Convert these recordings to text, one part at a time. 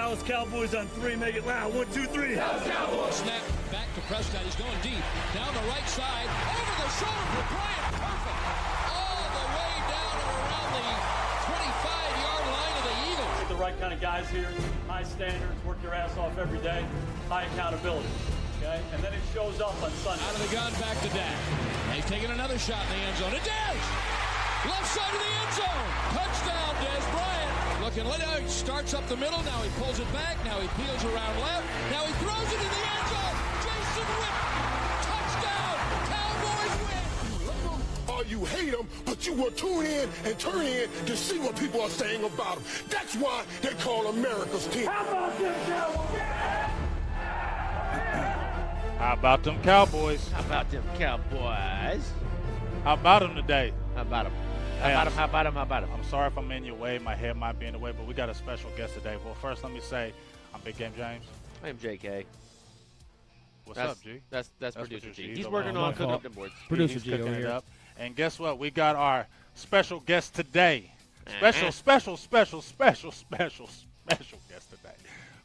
Dallas Cowboys on 3. Make it loud. 1, 2, 3. Dallas Cowboys. Snap back to Prescott. He's going deep. Down the right side. Over the shoulder for Bryant. Perfect. All the way down and around the 25-yard line of the Eagles. The right kind of guys here. High standards. Work your ass off every day. High accountability. Okay? And then it shows up on Sunday. Out of the gun, back to Dak. He's taking another shot in the end zone. It does. Left side of the end zone. Touchdown, Des Bryant. Looking later, he starts up the middle. Now he pulls it back. Now he peels around left. Now he throws it in the end zone. Jason Witten. Touchdown. Cowboys win. You love them or you hate them, but you will tune in and turn in to see what people are saying about them. That's why they call America's team. How about them Cowboys? How about them Cowboys? How about them Cowboys? How about them today? How about them? Hey, How about them? I'm sorry if I'm in your way. My head might be in the way, but we got a special guest today. Well, first, let me say I'm Big Game James. I am JK. What's up, G? That's producer producer G. G. He's He's working over on there. cooking up the boards. Producer He's G cooking over it here. up. And guess what? We got our special guest today. Uh-huh. Special guest today.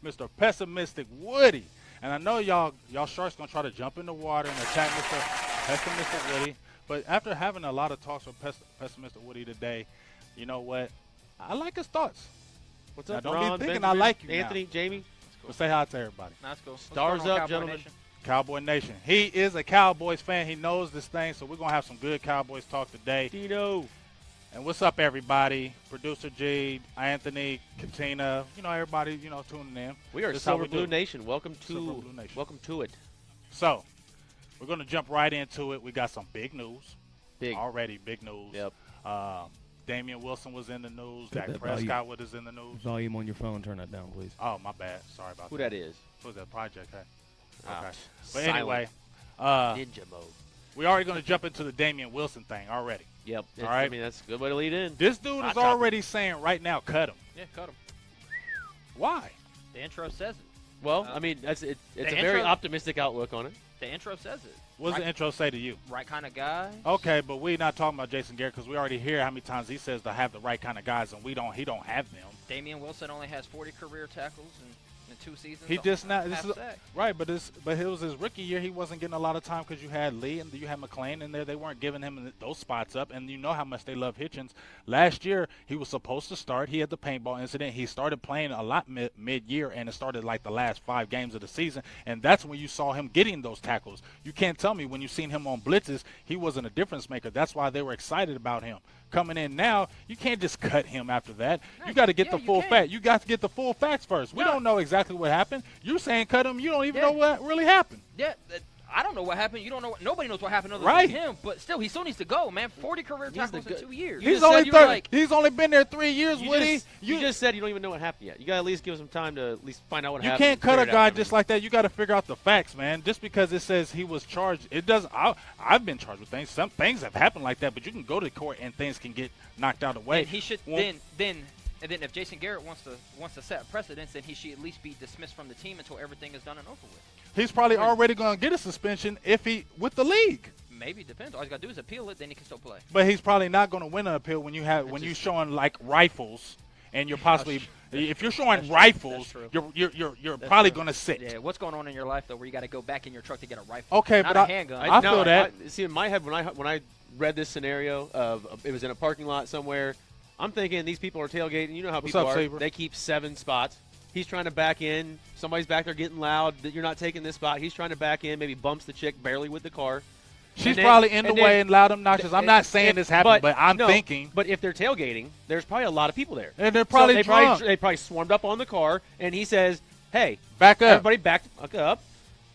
Mr. Pessimistic Woody. And I know y'all sharks gonna try to jump in the water and attack Mr. Pessimistic Woody. But after having a lot of talks with Pessimistic Woody today, you know what? I like his thoughts. What's Now, up, don't be Ron, thinking Benjamin, I like you now. Anthony, Jamie? But say hi to everybody. That's cool. Stars up, gentlemen. Cowboy Nation. He is a Cowboys fan. He knows this thing, so we're going to have some good Cowboys talk today. Dino. And what's up, everybody? Producer G, Anthony, Katina, everybody, tuning in. We are This is how we Silver&Blue do. Nation. Welcome Silver&Blue Nation. Welcome to it. So, we're going to jump right into it. We got some big news. Big. Already big news. Yep. Damian Wilson was in the news. Put Dak that Prescott was in the news. Volume on your phone, turn that down, please. Oh, my bad. Sorry about Who that. that is? Who's that project? Hey? Ah, Okay. But silent. anyway, Ninja mode. we're already going to jump into the Damian Wilson thing already. Yep. All right. I mean, that's a good way to lead in. This dude Hot is topic. already saying right now, cut him. Yeah, cut him. Why? The intro says it. Well, I mean, it's a the very intro- optimistic outlook on it. The intro says it. What does right, the intro say to you? Right kind of guy. Okay, but we're not talking about Jason Garrett because we already hear how many times he says to have the right kind of guys, and he don't have them. Damian Wilson only has 40 career tackles in 2 seasons. He just now half this is sack. right, but it was his rookie year. He wasn't getting a lot of time because you had Lee and you had McClain in there. They weren't giving him those spots up, and you know how much they love Hitchens. Last year he was supposed to start. He had the paintball incident. He started playing a lot mid-year, and it started like the last 5 games of the season, and that's when you saw him getting those tackles. You can't tell me when you seen him on blitzes he wasn't a difference maker. That's why they were excited about him. Coming in now, you can't just cut him after that. You got to get the you full can. fact. You got to get the full facts first. We don't know exactly what happened. You're saying cut him. You don't even know what really happened. Yeah, I don't know what happened. You don't know. Nobody knows what happened other Right. than him. But still, he still needs to go, man. 40 career tackles in 2 years. You just said you were like- He's only been there 3 years, Woody. You just said you don't even know what happened yet. You got to at least give him some time to at least find out what You happened. can't and cut a figure it out. guy I mean, just like that. You got to figure out the facts, man. Just because it says he was charged, it doesn't. I've been charged with things. Some things have happened like that, but you can go to court and things can get knocked out of the way. And he should Well, then if Jason Garrett wants to set precedents, then he should at least be dismissed from the team until everything is done and over with. he's probably already going to get a suspension if he with the league. Maybe depends. All he's got to do is appeal it, then he can still play. But he's probably not going to win an appeal when you're showing like rifles, and you're possibly if you're showing rifles, true. you're probably going to sit. Yeah, what's going on in your life though, where you got to go back in your truck to get a rifle? Okay, not but a handgun. I feel that. See, in my head, when I read this scenario of it was in a parking lot somewhere, I'm thinking these people are tailgating. You know how What's people up, are. Saber? They keep 7 spots. He's trying to back in. Somebody's back there getting loud. That you're not taking this spot. He's trying to back in. Maybe bumps the chick barely with the car. She's And then- probably in the and then- way and loud obnoxious. I'm not saying this happened, but I'm no, thinking. But if they're tailgating, there's probably a lot of people there. And they're probably so drunk. they probably swarmed up on the car, and he says, "Hey, Back up. everybody, back up."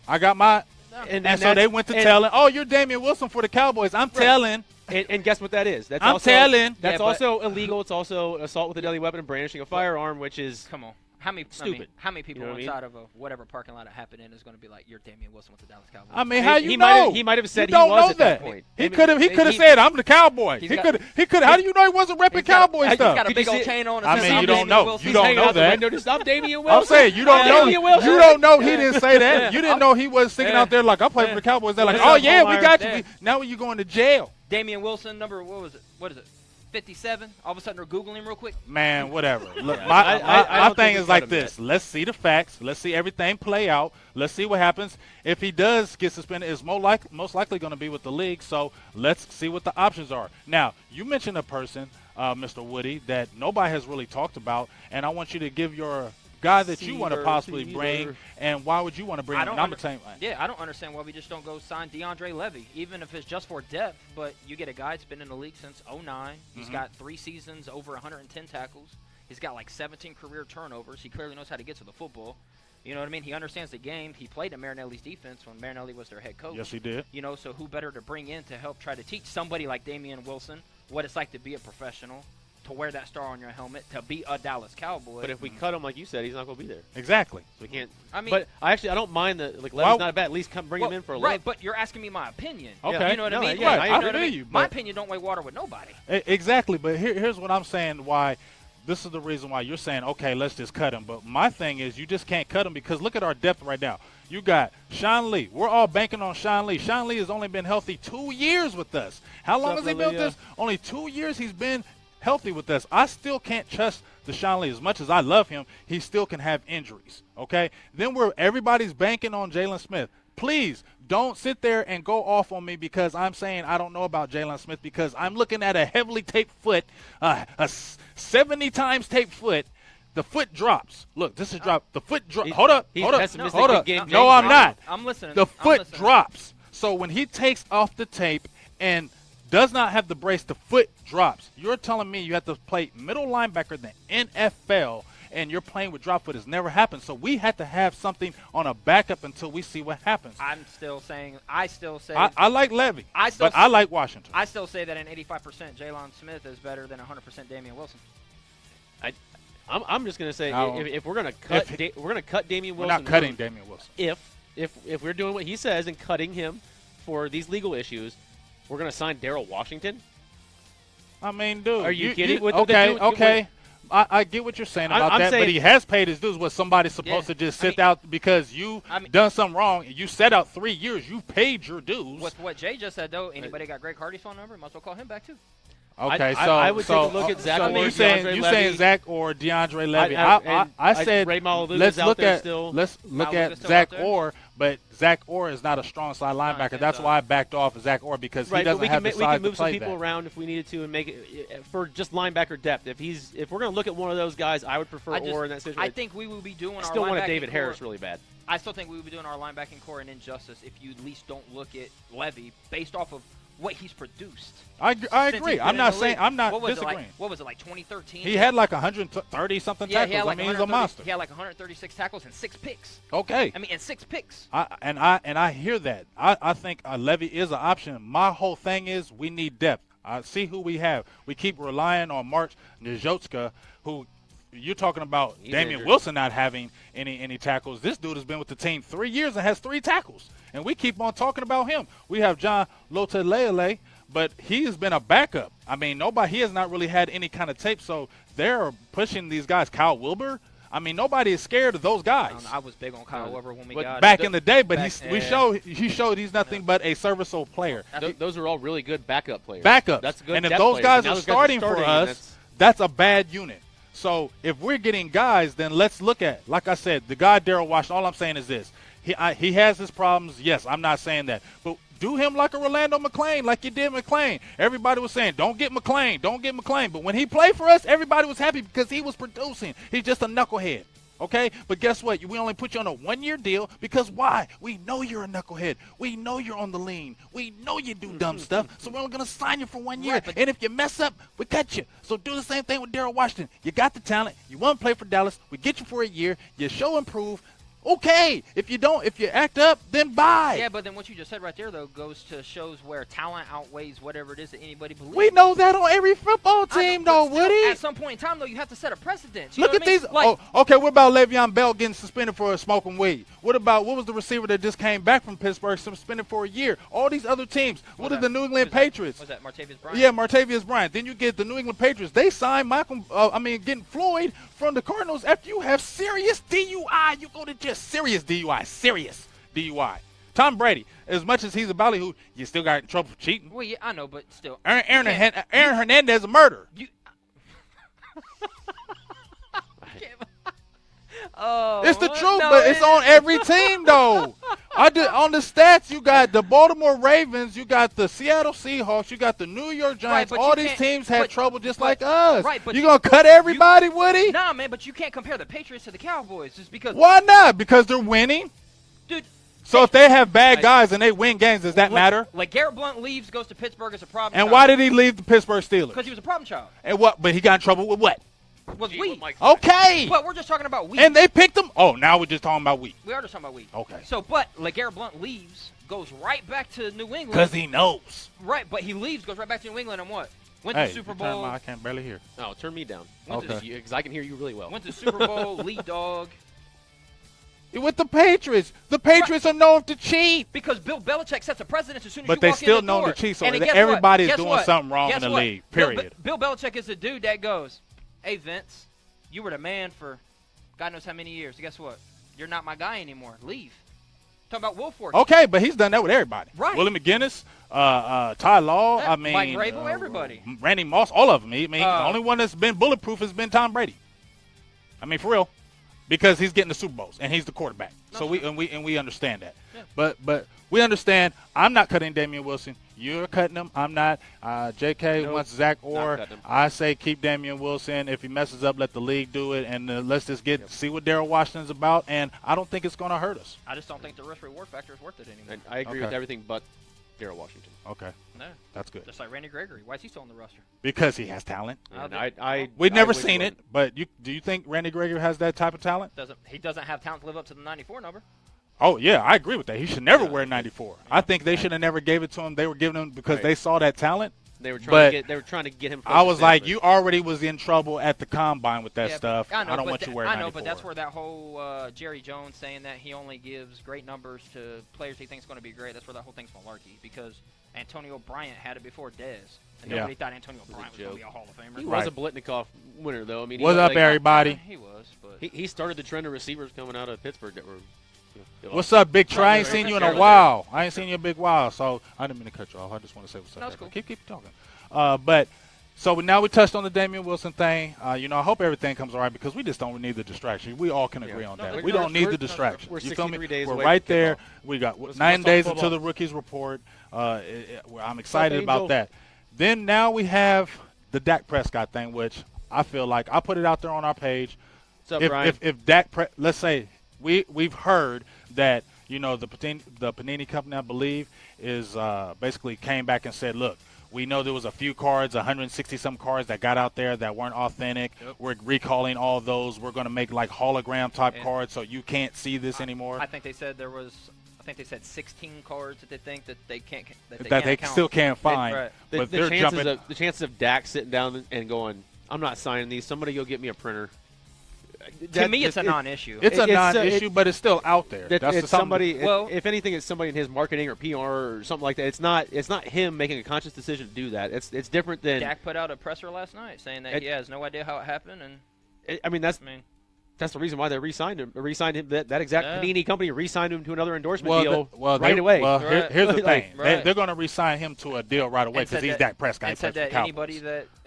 I got my. And And so they went to telling, oh, you're Damian Wilson for the Cowboys. I'm telling. And guess what that is? That's I'm also, telling. That's Yeah, also illegal. It's also assault with a deadly weapon and brandishing a firearm, which is Come on. How many Stupid. how many people You know what I mean? inside of whatever parking lot it happened in is going to be like, you're Damian Wilson with the Dallas Cowboys? I mean, how you he know? He might have said you don't he was know at that that point. He I mean, could have. He could have said, "I'm the Cowboy." he's He got- could. He could. How do you know he wasn't repping Cowboy He's stuff? got a Did big you old see- chain on. I It says, mean, "I'm you don't Damian know. Wilson." You don't hanging know out the that. window to stop Damian Wilson. I'm saying you don't know. Damian Wilson. You don't know. He didn't say that. You didn't know he was sticking out there like I play for the Cowboys. They're like, What's oh up, yeah, we Omar? got you. Yeah. Now you going to jail? Damian Wilson, what is it? 57. All of a sudden, they're Googling him real quick. Man, whatever. Look, I my don't thing think is like it's gotta be this. Let's see the facts. Let's see everything play out. Let's see what happens. If he does get suspended, it's most likely going to be with the league. So let's see what the options are. Now, you mentioned a person, Mr. Woody, that nobody has really talked about, and I want you to give your guy that you want to possibly bring, and why would you want to bring him? Yeah, I don't understand why we just don't go sign DeAndre Levy, even if it's just for depth. But you get a guy that's been in the league since 2009. He's got 3 seasons, over 110 tackles. He's got like 17 career turnovers. He clearly knows how to get to the football. You know what I mean? He understands the game. He played in Marinelli's defense when Marinelli was their head coach. Yes, he did. You know, so who better to bring in to help try to teach somebody like Damian Wilson what it's like to be a professional, to wear that star on your helmet, to be a Dallas Cowboy. But if we cut him, like you said, he's not going to be there. Exactly. So we can't. I mean, but I don't mind that. Like Levy's not bad. At least bring him in for a look. Right, but you're asking me my opinion. Okay. You know what I mean? Yeah, Like, I know what agree I mean? you. My opinion don't weigh water with nobody. Exactly. But here's what I'm saying. Why? This is the reason why you're saying, okay, let's just cut him. But my thing is, you just can't cut him because look at our depth right now. You got Sean Lee. We're all banking on Sean Lee. Sean Lee has only been healthy 2 years with us. How long has he been with us? Only 2 years he's been healthy with us. I still can't trust Deshaun Lee. As much as I love him, he still can have injuries, okay? Then everybody's banking on Jalen Smith. Please don't sit there and go off on me because I'm saying I don't know about Jalen Smith because I'm looking at a heavily taped foot, a 70 times taped foot. The foot drops. Look, this is drop. The foot drops. Hold up. Hold up. No, I'm not. I'm listening. The foot drops. So when he takes off the tape and does not have the brace, the foot drops. You're telling me you have to play middle linebacker in the NFL and you're playing with drop foot. Has never happened. So we had to have something on a backup until we see what happens. I still say I like Levy, but I like Washington. I still say that an 85% Jalen Smith is better than 100% Damian Wilson. I'm just going to say if we're going to cut Damian Wilson. We're not cutting Damian Wilson. If we're doing what he says and cutting him for these legal issues, we're going to sign Darrell Washington. I mean, dude, are you kidding? Okay. I get what you're saying about that, but he has paid his dues. Was somebody supposed to just sit out because you done something wrong? You sat out 3 years. You paid your dues. With what Jay just said, though, anybody got Greg Hardy's phone number? Might as well call him back too. Okay, I would take a look at Zach. You saying Zach or DeAndre Levy? I said let's look at Zach Orr, but Zach Orr is not a strong side linebacker. That's why I backed off of Zach Orr because he doesn't have the size to play that. We can move some people around if we needed to and make it for just linebacker depth. If we're going to look at one of those guys, I would prefer Orr in that situation. I think we would be doing. Still want a David Harris really bad. I still think we would be doing our linebacking core an injustice if you at least don't look at Levy based off of what he's produced. I agree. I'm not disagreeing. What was it, like 2013? He had like 130-something tackles. He's a monster. He had like 136 tackles and 6 picks. Okay. And 6 picks. I hear that. I think Levy is an option. My whole thing is we need depth. I see who we have. We keep relying on Mark Njotska, who you're talking about Damian Wilson not having any tackles. This dude has been with the team 3 years and has 3 tackles. And we keep on talking about him. We have John Lotelele, but he has been a backup. I mean, he has not really had any kind of tape, so they're pushing these guys. Kyle Wilber, I mean, nobody is scared of those guys. I was big on Kyle Wilber when we got back in the day, but he showed he's nothing but a serviceable player. Those are all really good backup players. That's good. And if those guys are starting for us, that's a bad unit. So if we're getting guys, then let's look at, like I said, the guy Darrell Washington. All I'm saying is this. He has his problems. Yes, I'm not saying that. But do him like a Rolando McClain, like you did McClain. Everybody was saying, don't get McClain. But when he played for us, everybody was happy because he was producing. He's just a knucklehead. Okay? But guess what? We only put you on a 1-year deal because why? We know you're a knucklehead. We know you're on the lean. We know you do dumb stuff. So we're only going to sign you for 1 year. Right, and if you mess up, we cut you. So do the same thing with Darrell Washington. You got the talent. You want to play for Dallas. We get you for a year. You show improve. Okay, if you act up, then bye. Yeah, but then what you just said right there, though, goes to shows where talent outweighs whatever it is that anybody believes. We know that on every football team, though, Woody. At some point in time, though, you have to set a precedent. Look at these. Okay, what about Le'Veon Bell getting suspended for smoking weed? What was the receiver that just came back from Pittsburgh suspended for a year? All these other teams. What are the New England Patriots? Was that Martavis Bryant? Yeah, Martavis Bryant. Then you get the New England Patriots. They signed getting Floyd from the Cardinals after you have serious DUI. You go to just serious DUI. Tom Brady, as much as he's a ballyhoo, you still got in trouble for cheating. Well, yeah, I know, but still. Aaron Hernandez a murderer. Oh, It's the truth, no, but it's on every team, though. On the stats, you got the Baltimore Ravens, you got the Seattle Seahawks, you got the New York Giants. Right, all these teams had trouble just like us. Right, but you going to cut everybody, Woody? Nah, man, but you can't compare the Patriots to the Cowboys just because. Why not? Because they're winning. Dude. So if they have bad guys and they win games, does that matter? Like Garrett Blunt leaves, goes to Pittsburgh as a problem. And why did he leave the Pittsburgh Steelers? Because he was a problem child. And what? But he got in trouble with what? Was weed. Okay. But we're just talking about weed. And they picked him. Oh, now we're just talking about weed. We are just talking about weed. Okay. So, but LeGarrette Blunt leaves, goes right back to New England. Because he knows. Right, but he leaves, goes right back to New England, and what? Went to Hey, the Super you're talking Bowl. about I can barely hear. No, turn me down. Okay. Because I can hear you really well. Went to Super Bowl, lead dog. With the Patriots. The Patriots are known to cheat. Because Bill Belichick sets a precedent as soon as But you they walk still in the known door. to cheat, so And guess everybody's what? doing Guess what? something wrong Guess in the what? league, period. Bill Belichick is the dude that goes, hey, Vince, you were the man for God knows how many years. Guess what? You're not my guy anymore. Leave. Talking about Wolford. Okay, but he's done that with everybody. Right. Willie McGinnis, Ty Law, Yeah, I mean. Mike Vrabel, everybody. Randy Moss, all of them. The only one that's been bulletproof has been Tom Brady. I mean, for real. Because he's getting the Super Bowls and he's the quarterback. So we understand that. Yeah. But we understand I'm not cutting Damian Wilson. You're cutting him. I'm not. JK wants Zach Orr. I say keep Damian Wilson. If he messes up, let the league do it, and let's just see what Darryl Washington's about. And I don't think it's going to hurt us. I just don't think the risk-reward factor is worth it anymore. And I agree with everything but Darryl Washington. Okay. No. That's good. Just like Randy Gregory. Why is he still on the roster? Because he has talent. We've never seen it, but do you think Randy Gregory has that type of talent? He doesn't have talent to live up to the 94 number. Oh, yeah, I agree with that. He should never wear 94. I think they should have never gave it to him. They were giving him because they saw that talent. They were trying to get him. I was like, you already was in trouble at the combine with that stuff. I don't want you wearing 94. I know, but that's where that whole Jerry Jones saying that he only gives great numbers to players he thinks going to be great. That's where that whole thing's malarkey because Antonio Bryant had it before Dez, and nobody thought Antonio Bryant was going to be a Hall of Famer. He was a Blitnikoff winner, though. I mean, what's up, everybody? He was, but he started the trend of receivers coming out of Pittsburgh that were. What's up, Big Trey? I ain't seen you in a while. I ain't seen you in a big while, so I didn't mean to cut you off. I just want to say what's up. That's cool. Keep talking. But so now we touched on the Damian Wilson thing. I hope everything comes all right because we just don't need the distraction. We all can agree on that. We don't need the distraction. We're you feel me? 63 days We're away right from there. kickoff. We got 9 days until the rookies report. I'm excited about that. Then now we have the Dak Prescott thing, which I feel like I put it out there on our page. What's up, Brian? If Dak, let's say we've heard that the Panini company, I believe, is basically came back and said, look, we know there was a few cards, 160-some cards that got out there that weren't authentic. Yep. We're recalling all those. We're going to make like hologram-type cards so you can't see this anymore. I think they said there was – I think they said 16 cards that they think that they can't still can't find. But the chances of Dak sitting down and going, I'm not signing these. Somebody go get me a printer. To me, it's a non-issue. It's a non-issue, but it's still out there. It's somebody. If anything, it's somebody in his marketing or PR or something like that. It's not him making a conscious decision to do that. It's different than Dak put out a presser last night saying that he has no idea how it happened, and that's the reason why they re-signed him. That exact Panini company re-signed him to another endorsement deal right away. Well, here's the thing: they're going to re-sign him to a deal right away because he's Dak Prescott. And said that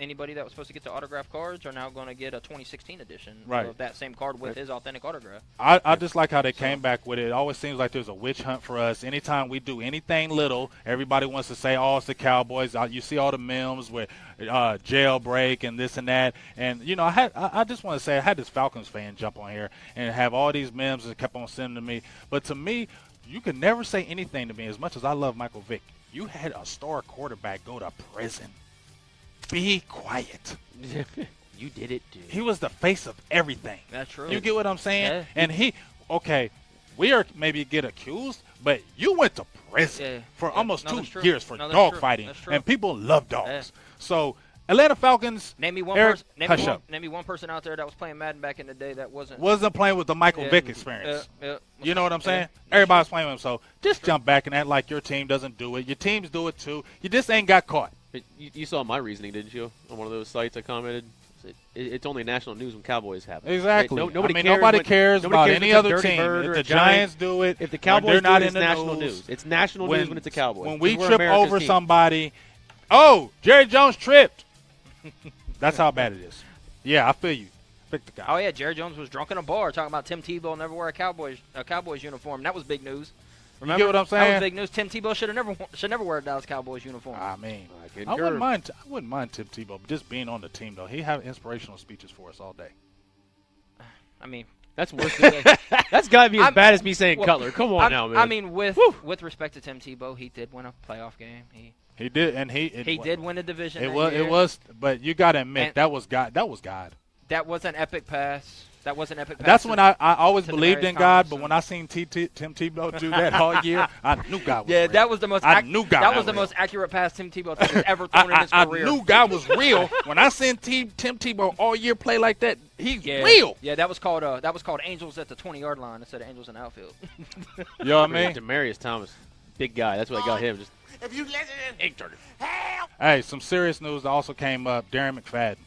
anybody that was supposed to get the autograph cards are now going to get a 2016 edition of that same card with his authentic autograph. I just like how they came back with it. It always seems like there's a witch hunt for us. Anytime we do anything little, everybody wants to say, "Oh, it's the Cowboys." You see all the memes with jailbreak and this and that. And I just want to say I had this Falcons fan jump on here and have all these memes that kept on sending to me. But to me, you can never say anything to me as much as I love Michael Vick. You had a star quarterback go to prison. Be quiet. You did it, dude. He was the face of everything. That's true. You get what I'm saying? Yeah. And we are maybe get accused, but you went to prison for almost 2 years for dog fighting, and people love dogs. Yeah. So Atlanta Falcons. Name me one person out there that was playing Madden back in the day that wasn't playing with the Michael Vick experience. You know what I'm saying? Everybody's playing with him. So just jump back and act like your team doesn't do it. Your teams do it too. You just ain't got caught. You saw my reasoning, didn't you? On one of those sites I commented It's only national news when Cowboys happen. Exactly. Right? Nobody I mean, cares nobody when- cares nobody about cares any if it's a other Dirty team. Bird If or the a Giant. Giants do it, If the when Cowboys they're do not it, in it's the national news. news. It's national news when it's a Cowboys. When we 'Cause we're trip America's over team. somebody, oh, Jerry Jones tripped. That's how bad it is. Yeah, I feel you. Pick the guy. Oh yeah, Jerry Jones was drunk in a bar talking about Tim Tebow never wear a Cowboys uniform. That was big news. You get what I'm That saying? was big news. Tim Tebow should never wear a Dallas Cowboys uniform. I mean, I I wouldn't mind Tim Tebow just being on the team though. He have inspirational speeches for us all day. I mean, That's worse. That's got to be as I'm- bad as me saying well, Cutler. Come on now, man. I mean, with respect to Tim Tebow, he did win a playoff game. He did, and he Did win a division. It that year. was, but you got to admit And- that was God. That was God. That was an epic pass. That was an epic pass. That's when I always to believed Demaryius in God, Thomas but and- when I seen Tim Tebow do that all year, I knew God was Yeah, real. that was the most. I knew God That was was the real. most accurate pass Tim Tebow has ever thrown in his I career. knew God was real when I seen Tim Tebow all year play like that. He's Yeah. real. Yeah, that was called Angels at the 20-yard line instead of Angels in the outfield. You know what I mean? Demaryius Thomas, big guy. That's what I got him. Just If you listen, Hey, some serious news that also came up. Darren McFadden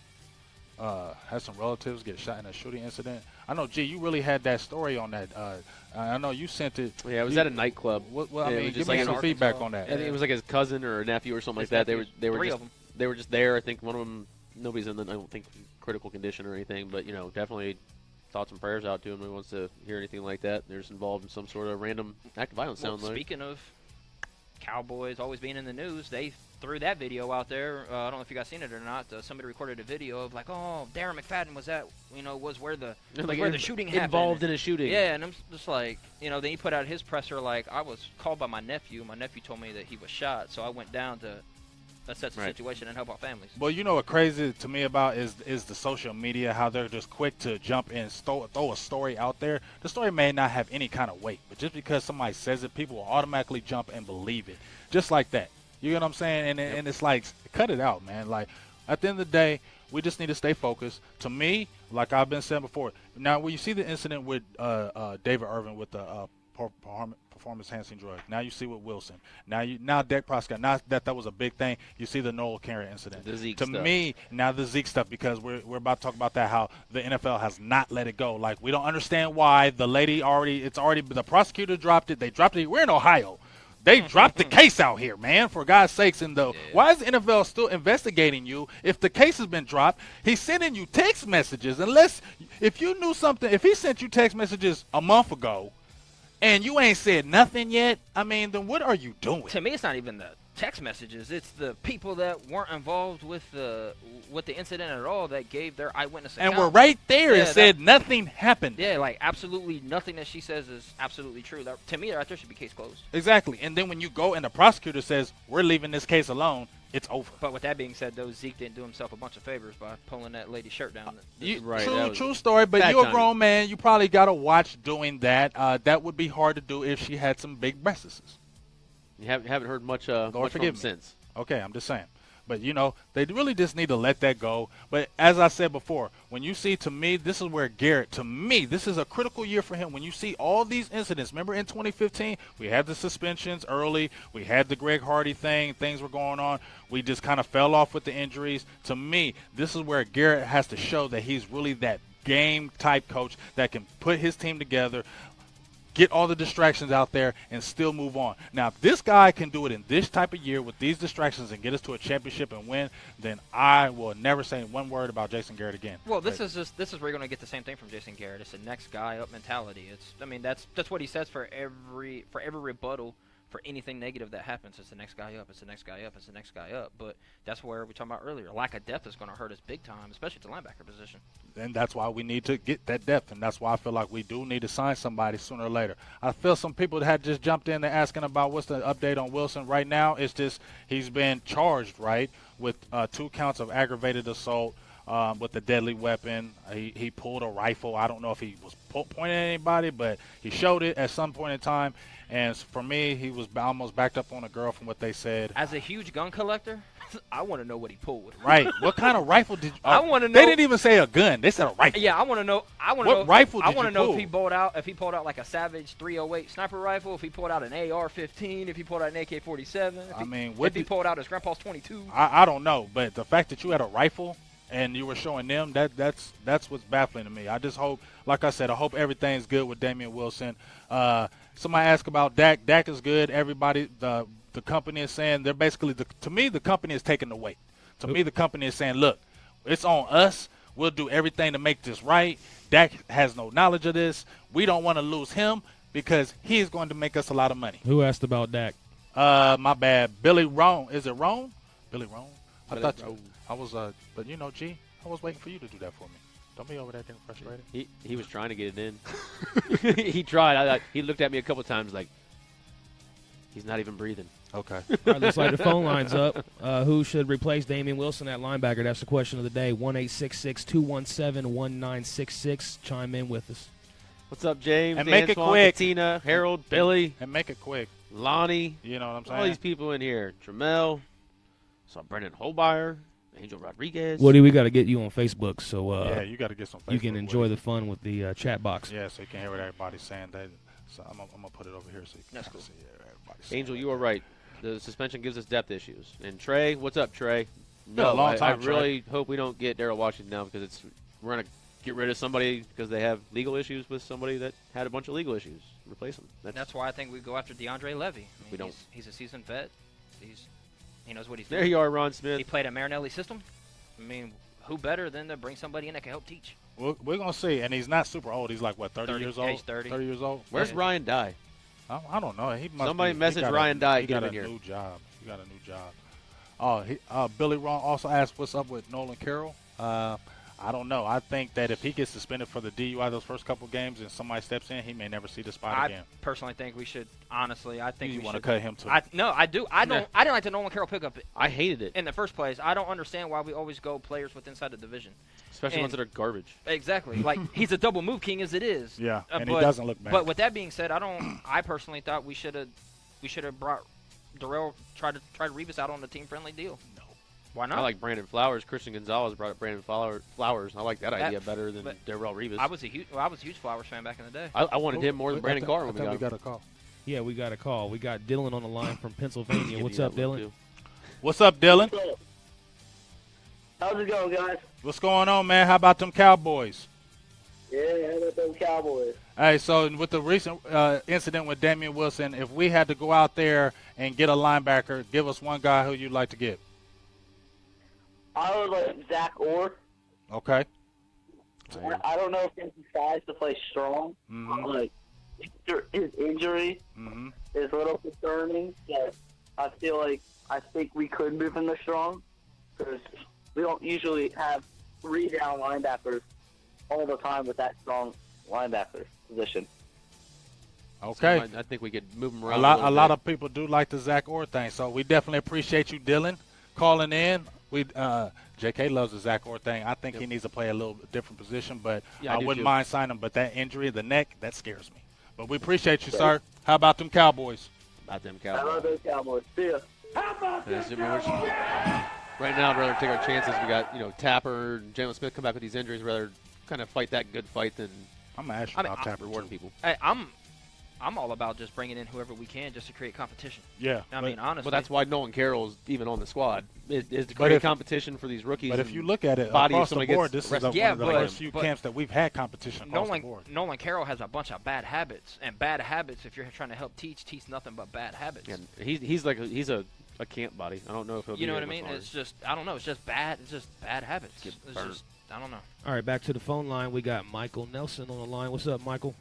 had some relatives get shot in a shooting incident. I know, G, you really had that story on that. I know you sent it. yeah, it was at a nightclub. Well, Yeah, I it mean, was give just me like some an feedback Arkansas. on that. I think it was like his cousin or a nephew or something like His that. nephews. They were Three just of them. they were just there. I think one of them, nobody's in the, I don't think, critical condition or anything, but definitely thoughts and prayers out to him. Who wants to hear anything like that? They're just involved in some sort of random act of violence. Well, Sounds like. speaking of Cowboys always being in the news, they threw that video out there. I don't know if you guys seen it or not. Somebody recorded a video of like, oh, Darren McFadden was where the shooting happened. Involved in a shooting. Yeah, and I'm just like, then he put out his presser like, I was called by my nephew. My nephew told me that he was shot, so I went down to assess the Right. situation and help out families. Well, you know what crazy to me about is the social media, how they're just quick to jump in, throw a story out there. The story may not have any kind of weight, but just because somebody says it, people will automatically jump and believe it, just like that. You know what I'm saying? And it's like, cut it out, man. Like, at the end of the day, we just need to stay focused. To me, like I've been saying before, now when you see the incident with David Irvin with the performance-enhancing drug, now you see with Wilson. Now Dak Prescott. Now that was a big thing. You see the Noel Carey incident. The Zeke to stuff. me, now the Zeke stuff, because we're about to talk about that, how the NFL has not let it go. Like, we don't understand why. The lady the prosecutor dropped it. They dropped it. We're in Ohio. They dropped the case out here, man, for God's sakes. And why is the NFL still investigating you if the case has been dropped? He's sending you text messages. If you knew something, if he sent you text messages a month ago and you ain't said nothing yet, I mean, then what are you doing? To me, it's not even the text messages. It's the people that weren't involved with the incident at all that gave their eyewitness account. And we're right there and Yeah, said nothing happened. Yeah, like absolutely nothing that she says is absolutely true. To me, right there should be case closed. Exactly. And then when you go and the prosecutor says, we're leaving this case alone, it's over. But with that being said, though, Zeke didn't do himself a bunch of favors by pulling that lady's shirt down. Right, that was True story, but bad you're a timing. grown man. You probably got to watch doing that. That would be hard to do if she had some big breasts. You haven't heard much much from forgive him me. since. Okay, I'm just saying. But, they really just need to let that go. But as I said before, when you see, to me, this is where Garrett, to me, this is a critical year for him. When you see all these incidents, remember in 2015, we had the suspensions early. We had the Greg Hardy thing. Things were going on. We just kind of fell off with the injuries. To me, this is where Garrett has to show that he's really that game-type coach that can put his team together, get all the distractions out there, and still move on. Now, if this guy can do it in this type of year with these distractions and get us to a championship and win, then I will never say one word about Jason Garrett again. Well, this is where you're going to get the same thing from Jason Garrett. It's the next guy up mentality. That's what he says for every rebuttal. For anything negative that happens, it's the next guy up, it's the next guy up, it's the next guy up. But that's where we talked about earlier. Lack of depth is going to hurt us big time, especially at the linebacker position. And that's why we need to get that depth, and that's why I feel like we do need to sign somebody sooner or later. I feel some people that had just jumped in and asking about what's the update on Wilson. Right now, it's just he's been charged, right, with 2 counts of aggravated assault with a deadly weapon. He pulled a rifle. I don't know if he was pointing at anybody, but he showed it at some point in time. And for me, he was almost backed up on a girl from what they said. As a huge gun collector, I want to know what he pulled. Right. What kind of rifle did you I wanna know- They didn't even say a gun. They said a rifle. Yeah, I want to know. What rifle I did want you to know pull? if he pulled out like a Savage 308 sniper rifle, if he pulled out an AR-15, if he pulled out an AK-47. If he pulled out his grandpa's 22. I don't know. But the fact that you had a rifle and you were showing them, that's what's baffling to me. I just hope, like I said, I hope everything's good with Damian Wilson. Somebody asked about Dak. Dak is good. Everybody, the company is saying they're basically, to me, the company is taking the weight. To me, the company is saying, look, it's on us. We'll do everything to make this right. Dak has no knowledge of this. We don't want to lose him because he is going to make us a lot of money. Who asked about Dak? My bad. Billy Roan. Is it Roan? Billy Roan? I thought Roan. I was, but you know, G, I was waiting for you to do that for me. Don't be over there getting frustrated. He was trying to get it in. He tried. He looked at me a couple times like he's not even breathing. Okay. All right, looks like the phone line's up. Who should replace Damian Wilson at linebacker? That's the question of the day. 1-866-217-1966. Chime in with us. What's up, James? And make it Antoine, quick. Katina, Harold, Billy, And make it quick. Lonnie. You know what I'm saying? All these people in here. Tramel. Saw Brendan Holbeyer. Angel Rodriguez. Woody, we got to get you on Facebook so yeah, you got to get some Facebook. you can enjoy with it. the fun with the chat box. Yeah, so you can hear what everybody's saying. So I'm going to put it over here so you can That's kinda cool. see what everybody's saying. Angel, you are right. The suspension gives us depth issues. And Trey, what's up, Trey? Been a long time, I really hope we don't get Darryl Washington now because we're going to get rid of somebody because they have legal issues with somebody that had a bunch of legal issues. Replace them. That's why I think we go after DeAndre Levy. I mean, We don't. He's a seasoned vet. He knows what he's There doing. you are, Ron Smith. He played a Marinelli system. I mean, who better than to bring somebody in that can help teach? We're going to see. And he's not super old. He's like, what, 30 years Yeah, old? he's 30. 30 years old? Where's Yeah. Ryan Dye? I don't know. He must Somebody be, message he got Ryan Dye, He get got him a in here. new job. He got a new job. Billy Ron also asked what's up with Nolan Carroll. I don't know. I think that if he gets suspended for the DUI those first couple games and somebody steps in, he may never see the spot again. I personally think we should. Honestly, I think You we want to should cut him too? No, I do. I don't. I didn't like the Nolan Carroll pickup I hated it, in the first place. I don't understand why we always go players with inside the division. especially ones that are garbage. Exactly. Like he's a double move king as it is. Yeah, and but, he doesn't look bad. But with that being said, I personally thought we should have brought Darrell tried to Revis out on the team friendly deal. No. Why not? I like Brandon Flowers. Christian Gonzalez brought up Brandon Flowers. I like that idea better than but Darrell Revis. I was a huge Flowers fan back in the day. I wanted him more than Brandon Carr when we got him. got a call. Yeah, we got a call. We got Dylan on the line from Pennsylvania. Give What's you up, that one, Dylan? too. What's up, Dylan? How's it going, guys? What's going on, man? How about them Cowboys? Yeah, how about those Cowboys? Hey, so with the recent incident with Damian Wilson, if we had to go out there and get a linebacker, give us one guy who you'd like to get. I would like Zach Orr. Okay. I don't know if he has the size to play strong. Mhm. Like, his injury Mm-hmm. is a little concerning, but I think we could move him to strong because we don't usually have 3 down linebackers all the time with that strong linebacker position. Okay. I think we could move him A around. lot, of people do like the Zach Orr thing, so we definitely appreciate you, Dylan, calling in. We J.K. loves the Zach Orr thing. I think he needs to play a little different position, but Yeah, I I do wouldn't too. mind signing him. But that injury, the neck, that scares me. But we appreciate you, sir. How about them Cowboys? about them I love Cowboys. those Cowboys. See ya. That's it, man. Right now, I'd rather take our chances. We got Tapper and Jalen Smith come back with these injuries. I'd rather kind of fight that good fight than I'm going to ask you I mean, about Tapper, rewarding too. people. Hey, I'm all about just bringing in whoever we can just to create competition. Yeah. I mean, honestly. Well, that's why Nolan Carroll's even on the squad is to But create if- competition for these rookies. But if and you look at it body across if the somebody board, gets this is arrested. Yeah, one of the but- first few but camps that we've had competition across the board. Nolan Carroll has a bunch of bad habits, and bad habits, if you're trying to help teach nothing but bad habits. and he's a camp body. I don't know if he'll You be know here what I much mean? longer. It's just, I don't know. It's just bad. It's just bad habits. Get It's burned. just, I don't know. All right, back to the phone line. We got Michael Nelson on the line. What's up, Michael?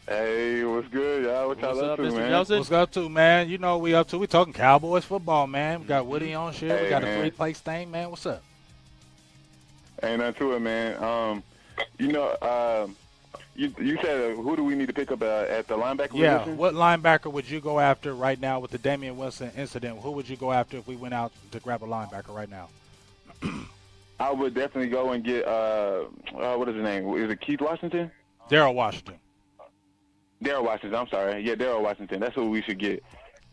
Hey, what's good, y'all? What y'all What's up up, to, Mr. man? Nelson? What's up to, man? You know what we up to. We talking Cowboys football, man. We got Woody on shit. We Hey, got a man. three-place thing, man. What's up? Ain't nothing to it, man. You said who do we need to pick up at the linebacker Yeah, position? what linebacker would you go after right now with the Damian Wilson incident? Who would you go after if we went out to grab a linebacker right now? I would definitely go and get what is his name? Is it Keith Washington? Darryl Washington. Darryl Washington. I'm sorry. Yeah, Darryl Washington. That's who we should get.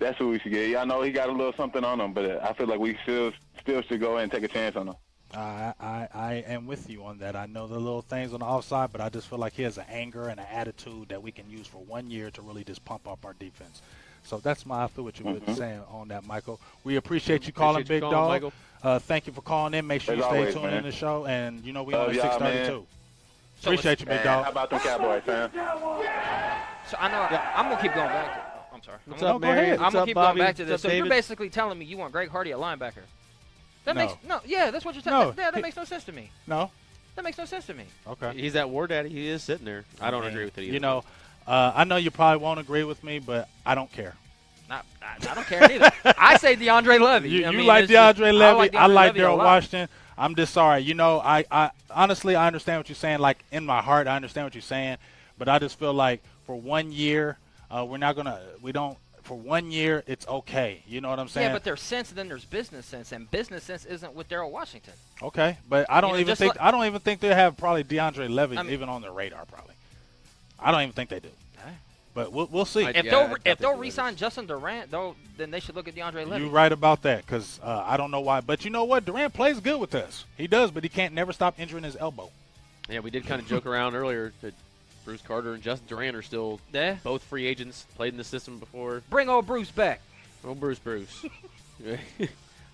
Yeah, I know he got a little something on him, but I feel like we still should go ahead and take a chance on him. I am with you on that. I know the little things on the offside, but I just feel like he has an anger and an attitude that we can use for 1 year to really just pump up our defense. So that's I feel what you're saying on that, Michael. We appreciate you calling, Big Dog. Michael. Thank you for calling in. Make sure you As stay always, tuned man. in the show. And, we Love on y'all, 632. Appreciate you, Big Man, Dog. how about them Cowboys, man? So I know I'm gonna keep going back. I'm sorry. What's I'm up, gonna, Mary? I'm What's gonna up, keep Bobby? going back to What's this. up, So you're David? basically telling me you want Greg Hardy at linebacker? That No. makes yeah. That's what you're telling. No. Yeah, that makes no sense to me. No? That makes no sense to me. Okay. He's that war daddy. He is sitting there. I don't agree with it either. I know you probably won't agree with me, but I don't care. I don't care neither. I say DeAndre Levy. You I mean, like it's just- DeAndre Levy. I like Levy a Daryl lot. Washington. I'm just sorry. I honestly, I understand what you're saying. Like, in my heart, I understand what you're saying. But I just feel like for 1 year, for 1 year, it's okay. You know what I'm saying? Yeah, but there's sense, and then there's business sense, and business sense isn't with Daryl Washington. Okay, but I don't even think I don't even think they have probably DeAndre Levy even on their radar. Probably, I don't even think they do. But we'll see. If they'll re-sign Justin Durant, then they should look at DeAndre Levy. You're right about that because I don't know why. But you know what? Durant plays good with us. He does, but he can't never stop injuring his elbow. Yeah, we did kind of joke around earlier that Bruce Carter and Justin Durant are still both free agents, played in the system before. Bring old Bruce back. Oh, Bruce.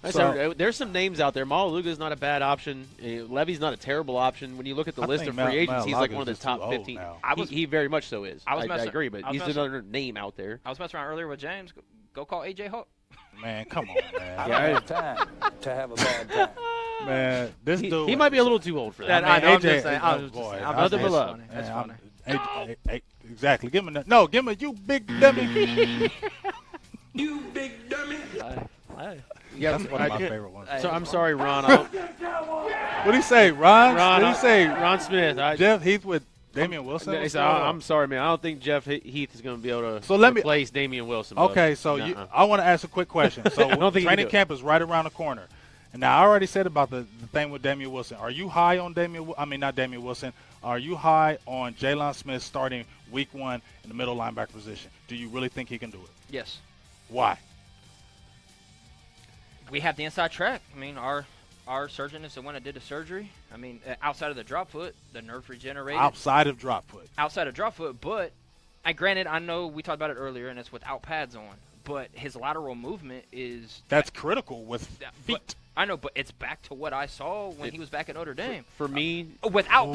There's some names out there. Maluga's not a bad option. Levy's not a terrible option. When you look at the list of free agents, he's like one of the top 15. He very much so is. I agree, but he's another name out there. I was messing around earlier with James. Go call A.J. Hook. Man, come on, man. I don't have time to have a bad time. Man, this dude. He might be a little too old for that. I know, I'm AJ, just saying. Another beloved. That's funny. Exactly. Give me you big dummy. You big dummy. Yeah, That's one of my favorite ones. So I'm sorry, Ron. What do you say, Ron? What do you say? Ron Smith. Jeff Heath with Damian Wilson? I'm sorry, man. I don't think Jeff Heath is going to be able to replace Damian Wilson. Okay, so I want to ask a quick question. So training camp is right around the corner. And now I already said about the thing with Damian Wilson. Are you high on not Damian Wilson. Are you high on Jalen Smith starting week 1 in the middle linebacker position? Do you really think he can do it? Yes. Why? We have the inside track. I mean, our surgeon is the one that did the surgery. I mean, outside of the drop foot, the nerve regenerated. Outside of drop foot, but granted, I know we talked about it earlier, and it's without pads on. But his lateral movement is critical with feet. I know, but it's back to what I saw when he was back at Notre Dame. For me, without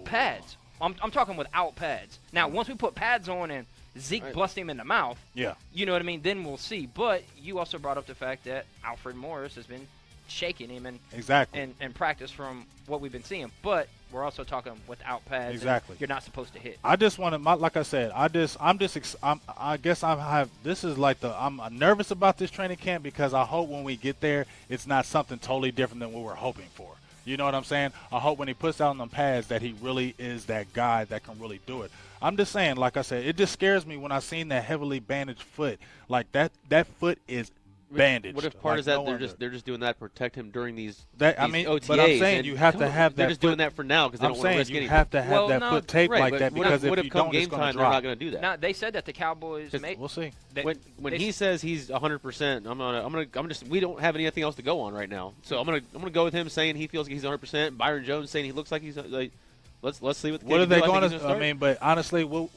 pads. I'm talking without pads. Now, once we put pads on and Zeke bust him in the mouth, you know what I mean, then we'll see. But you also brought up the fact that Alfred Morris has been shaking him in practice from what we've been seeing. But we're also talking without pads. Exactly. You're not supposed to hit. I just want to, like I said, I'm nervous about this training camp because I hope when we get there, it's not something totally different than what we're hoping for. You know what I'm saying? I hope when he puts out on them pads that he really is that guy that can really do it. I'm just saying, like I said, it just scares me when I seen that heavily bandaged foot. Like that foot is bandaged. What if part is that they're just doing that to protect him during these OTAs? But I'm saying you have to have that. They're just doing that for now because they don't want to risk anything. You have to have that foot taped like that because if you don't, game it's going time, to they're drop. not going to do that. No, they said that the Cowboys. We'll see. When he says he's 100%, we don't have anything else to go on right now. So I'm gonna go with him saying he feels like he's 100%. Byron Jones saying he looks like he's like. Let's see what are they going to. I mean, but honestly, what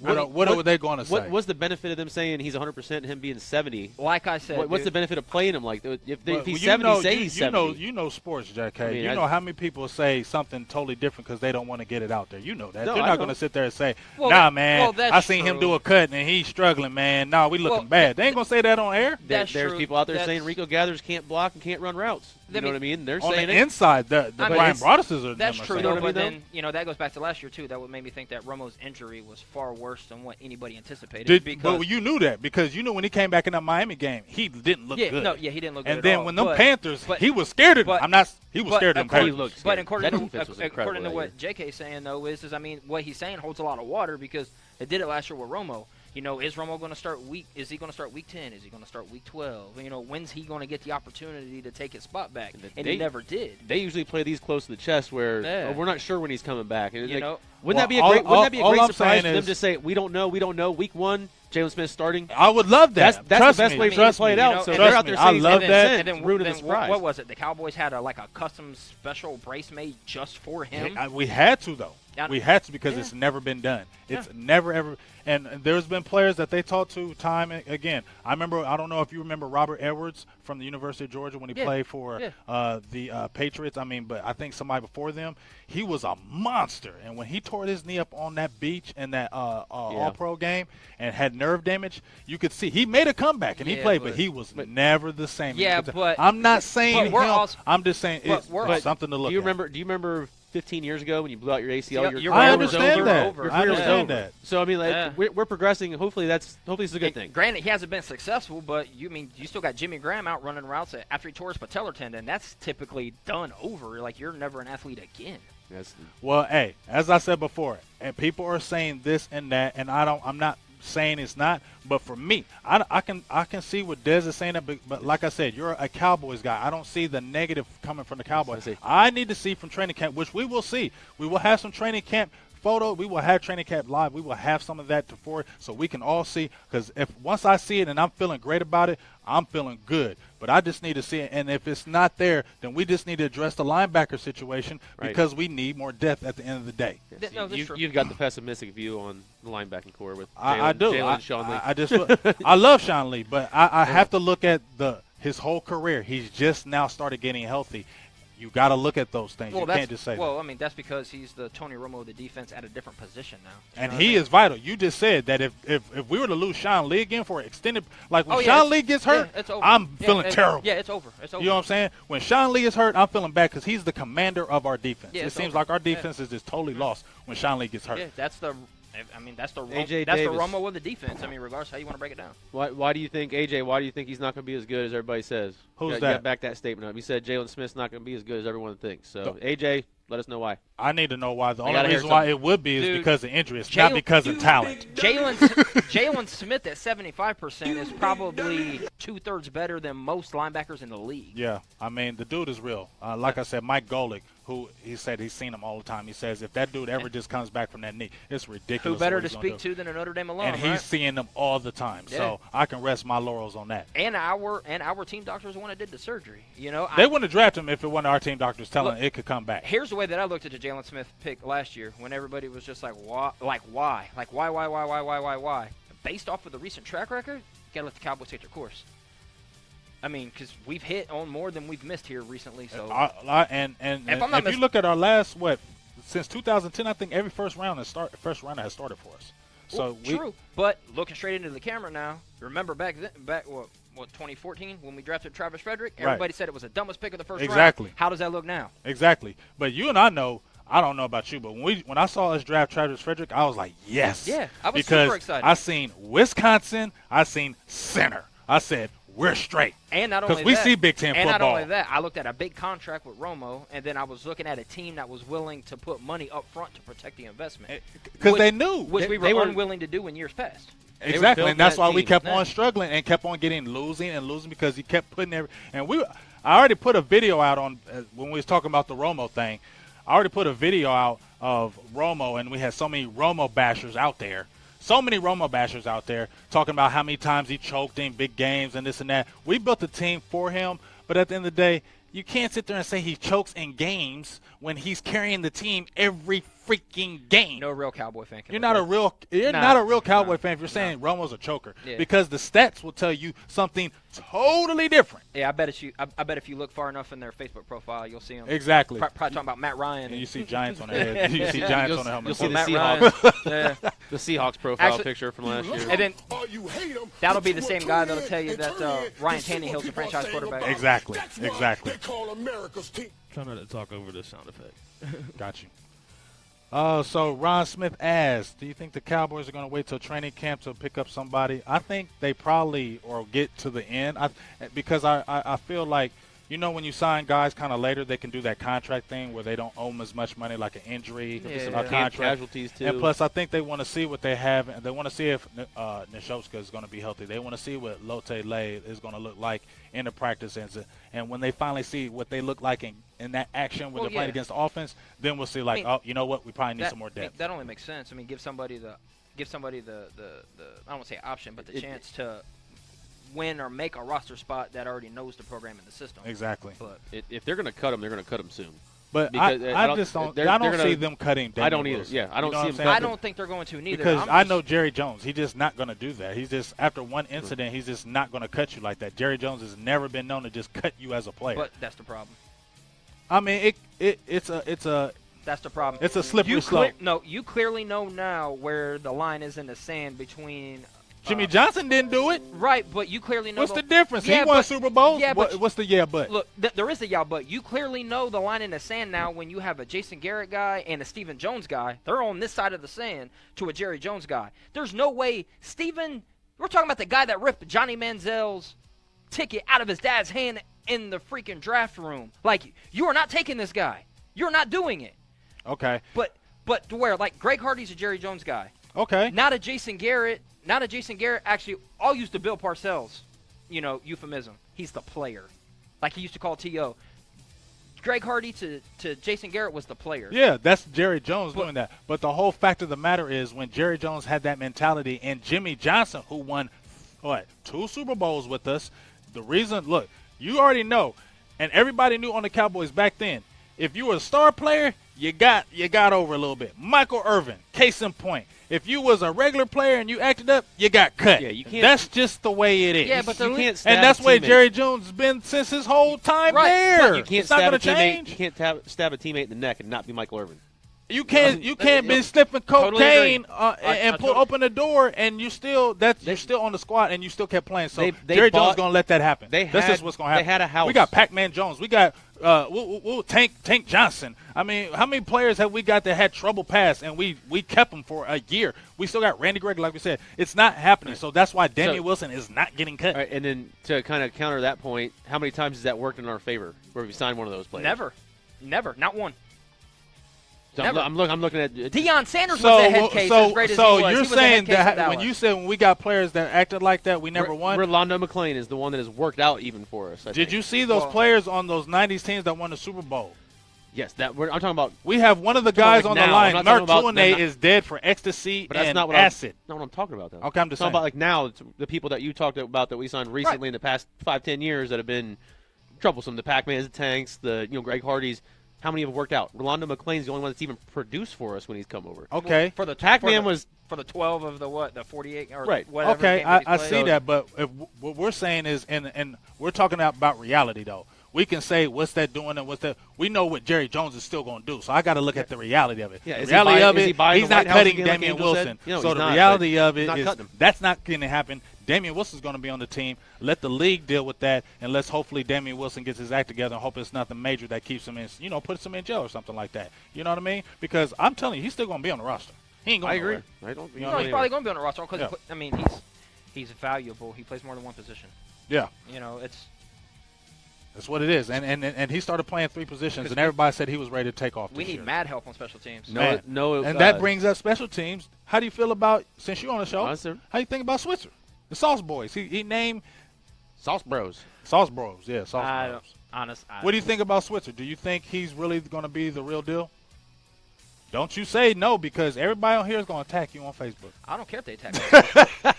are they going to say? What's the benefit of them saying he's 100% and him being 70? Like I said, what's the benefit of playing him like? If he's 70, say he's 70. You know sports, J.K. You know how many people say something totally different because they don't want to get it out there. You know that. They're not going to sit there and say, man, I seen him do a cut and he's struggling, man. Nah, we looking bad. They ain't going to say that on air. There's people out there saying Rico Gathers can't block and can't run routes. You know what I mean? They're saying the inside, the Brian Broaddus's are. That's true, but then that goes back to last year too. That would made me think that Romo's injury was far worse than what anybody anticipated. But you knew that because when he came back in that Miami game, he didn't look good. He didn't look good. And then when them Panthers, he was scared of them. He was scared of them Panthers. But according to what JK is saying though is I mean what he's saying holds a lot of water because they did it last year with Romo. Is Romo going to start week? Is he going to start week 10? Is he going to start week 12? When's he going to get the opportunity to take his spot back? And he never did. They usually play these close to the chest, where we're not sure when he's coming back. And wouldn't that be a great surprise for them to say we don't know? Week 1, Jalen Smith starting. I would love that. That's Trust the best me. way for us to play it out. So and they're trust out there me, I saying love that. And then, rooted then the surprise. what was it? The Cowboys had like a custom special brace made just for him. We had to, though. Yeah. We had to because it's never been done. It's never, ever. And there's been players that they talked to time and again. I don't know if you remember Robert Edwards from the University of Georgia when he played for the Patriots. I mean, but I think somebody before them, he was a monster. And when he tore his knee up on that beach in that All-Pro game and had nerve damage, you could see he made a comeback and he played, but he was never the same. Yeah, but I'm not saying but him. I'm just saying it's something to look Do you at. remember 15 years ago when you blew out your ACL? Your I career was understand over. that. Your I career was understand over. that. So I mean, we're progressing. Hopefully, this is a good thing. Granted, he hasn't been successful, but you still got Jimmy Graham out running routes after he tore his patellar tendon. That's typically done over. Like, you're never an athlete again. Well, hey, as I said before, and people are saying this and that, and I'm not saying it's not, but for me, I can see what Dez is saying, but like I said, you're a Cowboys guy. I don't see the negative coming from the Cowboys. I need to see from training camp, which we will see. We will have some training camp photo. We will have training camp live. We will have some of that forward so we can all see. Because once I see it and I'm feeling great about it, I'm feeling good. But I just need to see it. And if it's not there, then we just need to address the linebacker situation because we need more depth at the end of the day. You've got the pessimistic view on the linebacking core with I do. Jalen and Sean Lee. I love Sean Lee, but I have to look at his whole career. He's just now started getting healthy. You got to look at those things. You can't just say I mean, that's because he's the Tony Romo of the defense at a different position now. And he is vital. You just said that if we were to lose Sean Lee again for extended – like when Sean Lee gets hurt, I'm feeling terrible. Yeah, it's over. It's over. You know what I'm saying? When Sean Lee is hurt, I'm feeling bad because he's the commander of our defense. Yeah, it seems like our defense is just totally lost when Sean Lee gets hurt. Yeah, that's the AJ that's the Davis. Romo of the defense. I mean, regardless how you want to break it down. Why do you think, AJ, why do you think he's not going to be as good as everybody says? Who's You that? got to back that statement up. You said Jalen Smith's not going to be as good as everyone thinks. So, AJ, let us know why. I need to know why. The gotta only hear reason why something. it would be is Dude, because of injury. It's not because of talent. Jalen Smith at 75% is probably 2/3 better than most linebackers in the league. Yeah, I mean, the dude is real. Like I said, Mike Golick, who he said he's seen him all the time. He says if that dude ever just comes back from that knee, it's ridiculous. Who better what to he's gonna speak do. to than a Notre Dame alum, And he's right? seeing them all the time. Yeah. So I can rest my laurels on that. And our team doctors the one that did the surgery. You know, They wouldn't have drafted him if it wasn't our team doctors telling it could come back. Here's the way that I looked at the Jalen Smith pick last year when everybody was just like, why? Based off of the recent track record, you got to let the Cowboys take their course. I mean, because we've hit on more than we've missed here recently. So, if you look at our last, since 2010, I think every first round has started for us. So true. But looking straight into the camera now, remember back 2014 when we drafted Travis Frederick? Everybody said it was the dumbest pick of the first round. Exactly. How does that look now? Exactly. But you and I know. I don't know about you, but when I saw us draft Travis Frederick, I was like, yes. Yeah, I was because super excited. I seen Wisconsin, I seen center. I said, we're straight. And not only because we see Big Ten and football. not only that, I looked at a big contract with Romo, and then I was looking at a team that was willing to put money up front to protect the investment. Because they knew. Which we were unwilling to do in years past. Exactly, and that's why we kept on struggling and kept on losing because he kept putting I already put a video out on when we was talking about the Romo thing. I already put a video out of Romo, and we had so many Romo bashers out there. Talking about how many times he choked in big games and this and that. We built a team for him, but at the end of the day, you can't sit there and say he chokes in games when he's carrying the team every freaking game. No real Cowboy fan can. You're not a real Cowboy fan if you're saying Romo's a choker because the stats will tell you something totally different. Yeah, I bet if you look far enough in their Facebook profile, you'll see him. Exactly. Probably talking about Matt Ryan. And you see Giants on their head. You see Giants on the helmet. You'll see the Matt Seahawks. Ryan. The Seahawks profile picture from last year. And then that'll be the same guy that'll tell you that Ryan Tannehill's a franchise quarterback. Exactly. Try not to talk over this sound effect. Got you. So Ron Smith asked, do you think the Cowboys are going to wait till training camp to pick up somebody? I think they probably or get to the end because I feel like, when you sign guys kind of later, they can do that contract thing where they don't owe them as much money, like an injury, a contract. Casualties too. And plus, I think they want to see what they have, and they want to see if Nishoska is going to be healthy. They want to see what Lotte Lay is going to look like in the practice. And when they finally see what they look like in that action when they're playing against the offense, then we'll see, we probably need some more depth. That only makes sense. I mean, give somebody give somebody the I don't want to say option, but the chance to win or make a roster spot that already knows the program and the system. Exactly. But If they're going to cut him, they're going to cut him soon. But Because, I just don't. I don't see them cutting. Damian I don't either. Wilson. Yeah, I don't You know see what him. I'm saying? I don't think they're going to neither. Because I know Jerry Jones. He's just not going to do that. He's just after one incident, he's just not going to cut you like that. Jerry Jones has never been known to just cut you as a player. But that's the problem. I mean, it's a That's the problem. It's a slippery slope. No, you clearly know now where the line is in the sand between. Jimmy Johnson didn't do it. Right, but you clearly know. What's the difference? He won Super Bowl. Yeah, but what's the yeah, but? Look, there is a yeah, but you clearly know the line in the sand now when you have a Jason Garrett guy and a Stephen Jones guy. They're on this side of the sand to a Jerry Jones guy. There's no way Stephen. We're talking about the guy that ripped Johnny Manziel's ticket out of his dad's hand in the freaking draft room. Like, you are not taking this guy. You're not doing it. Okay. But to where, like, Greg Hardy's a Jerry Jones guy. Okay. Not a Jason Garrett. Actually, I'll use the Bill Parcells, euphemism. He's the player. Like he used to call T.O. Greg Hardy to Jason Garrett was the player. Yeah, that's Jerry Jones doing that. But the whole fact of the matter is when Jerry Jones had that mentality and Jimmy Johnson, who won, 2 Super Bowls with us, the reason, look, you already know, and everybody knew on the Cowboys back then, if you were a star player, you got over a little bit. Michael Irvin, case in point. If you was a regular player and you acted up, you got cut. Yeah, you can't. That's just the way it is. Yeah, but you can't stab and that's a where teammate. Jerry Jones has been since his whole time there. You can't it's not stab going a to teammate. change. You can't stab a teammate in the neck and not be Michael Irvin. You can't be sniffing Totally cocaine agree. and open the door and you're still on the squad and you still kept playing. So Jerry Jones going to let that happen. That's just what's going to happen. They had a house. We got Pac-Man Jones. We got Tank Johnson. I mean, how many players have we got that had trouble pass and we kept them for a year? We still got Randy Gregory, like we said. It's not happening. So that's why Damian Wilson is not getting cut. All right, and then to kind of counter that point, how many times has that worked in our favor where we signed one of those players? Never, not one. So I'm looking at Deion Sanders was a head case as great as he was. So you're He was a saying head case that in when Dallas. you said when we got players that acted like that, we never won? Rolando McClain is the one that has worked out even for us. Did you see those players on those 90s teams that won the Super Bowl? Yes, I'm talking about. We have one of the guys on the line. I'm not talking about Martuane is dead for ecstasy but that's and not what acid. Not what I'm talking about, though. Okay, I'm just talking saying. about like now, it's the people that you talked about that we signed recently in the past 5-10 years that have been troublesome. The Pac-Mans, the Tanks, the Greg Hardys. How many have worked out? Rolando McClain's the only one that's even produced for us when he's come over. Okay. For the Pac-Man was for the 12 of the 48 or right. whatever. Okay, I see that, but if what we're saying is, and we're talking about reality though. We can say what's that doing and what's that. We know what Jerry Jones is still going to do. So I got to look at the reality of it. Yeah, the reality of it, he's not cutting again, like Damian Angel Wilson. said? So he's the not, reality of he's it not is cutting him. that's not going to happen. Damian Wilson's going to be on the team. Let the league deal with that, and let's hopefully Damian Wilson gets his act together and hope it's nothing major that keeps him in, puts him in jail or something like that. You know what I mean? Because I'm telling you, he's still going to be on the roster. He ain't going I agree. nowhere. I don't. You No, know he's probably going to be on the roster because Yeah. he's valuable. He plays more than one position. Yeah. It's. That's what it is. And he started playing 3 positions, and everybody said he was ready to take off. We need mad help on special teams. And that brings up special teams. How do you feel about, since you're on the show, how do you think about Switzer? The Sauce Boys. He named Sauce Bros. Sauce Bros. Yeah, Sauce Bros. Honest. What do you think about Switzer? Do you think he's really going to be the real deal? Don't you say no, because everybody on here is going to attack you on Facebook. I don't care if they attack me.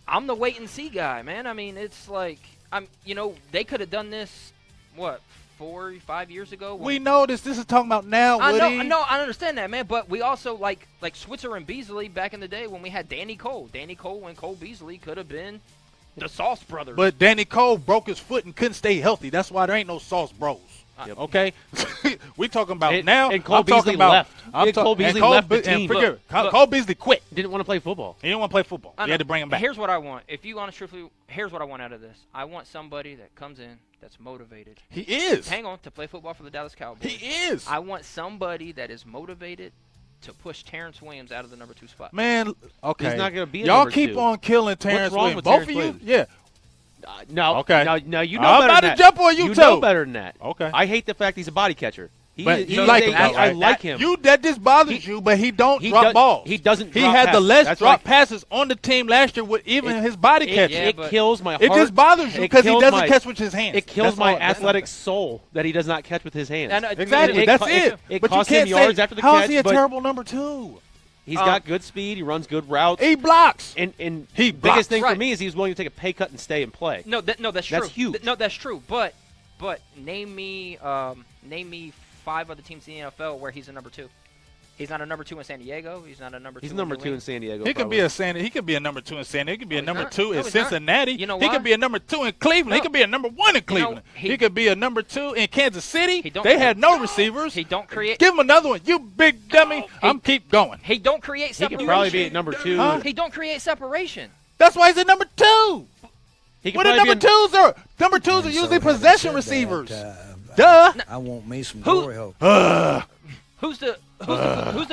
I'm the wait and see guy, man. I mean, it's like they could have done this 4 or 5 years ago. We know this. This is talking about now, Woody. I understand that, man. But we also like Switzer and Beasley back in the day when we had Danny Cole. Danny Cole and Cole Beasley could have been the Sauce Brothers. But Danny Cole broke his foot and couldn't stay healthy. That's why there ain't no Sauce Bros. Okay, we talking about now. And Cole I'm Beasley talking about. left. Cole Beasley left the team. Cole Beasley quit. He didn't want to play football. He didn't want to play football. We had to bring him back. Here's what I want. If you honest, truthfully, here's what I want out of this. I want somebody that comes in that's motivated. He is. Hang on, to play football for the Dallas Cowboys. He is. I want somebody that is motivated to push Terrence Williams out of the number 2 spot. Man, okay. He's not going to be a Y'all number keep 2. on killing Terrence wrong Williams. with Both Terrence of you? Williams? Yeah. No. Okay. Now you know I'm better about than to that. jump on you, You too. know better than that. Okay. I hate the fact he's a body catcher. But you like him, though, I right? like him. That just bothers you, but he don't drop balls. He doesn't. He drop had the passes. less That's drop like, passes on the team last year with even his body catching. It kills my heart. It just bothers you because he doesn't catch with his hands. It kills my athletic soul that he does not catch with his hands. Exactly. That's it. It but costs you can't him yards say, after the how catch. is he a but terrible number 2? He's got good speed. He runs good routes. He blocks. And he biggest blocks. thing for me is he was willing to take a pay cut and stay and play. No, that's true. That's huge. No, that's true. But name me 5 other teams in the NFL where he's a number 2. He's not a number 2 in San Diego. He's not a number 2. He's number 2 in San Diego. He could be He could be a number 2 in San Diego. He could be a number 2 in he's Cincinnati. not. You know he why? could be a number 2 in Cleveland. He could be a number 1 in Cleveland. He could be a number 2 in Kansas City. They had no receivers. He don't create. Give him another one, you big dummy. I'm keep going. He don't create He separation. could probably be at number 2. Huh? He don't create separation. That's why he's at number 2. He could What are probably number be 2s are? Number 2s are usually possession receivers. Duh. I want me some glory hole. Who's the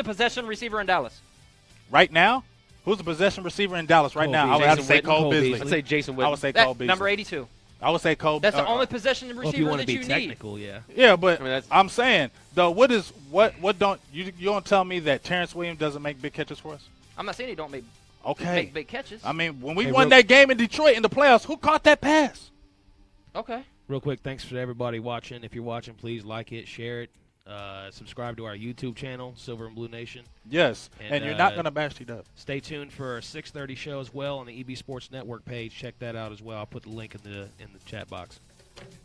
possession receiver in Dallas? Right now, who's the possession receiver in Dallas right now? I would have to say Cole Beasley. I'd say Jason Witten. I would say Cole Beasley. Number 82. I would say Cole. That's the only possession receiver Well, if you want to that be you need. technical, yeah. Yeah, but I mean, I'm saying though, what don't you don't tell me that Terrence Williams doesn't make big catches for us? I'm not saying he don't make Okay. big catches. I mean, when we won that game in Detroit in the playoffs, who caught that pass? Okay. Real quick, thanks for everybody watching. If you're watching, please like it, share it, subscribe to our YouTube channel, Silver and Blue Nation. Yes, and you're not going to bash T-Dub. Stay tuned for our 6:30 show as well on the EB Sports Network page. Check that out as well. I'll put the link in the chat box.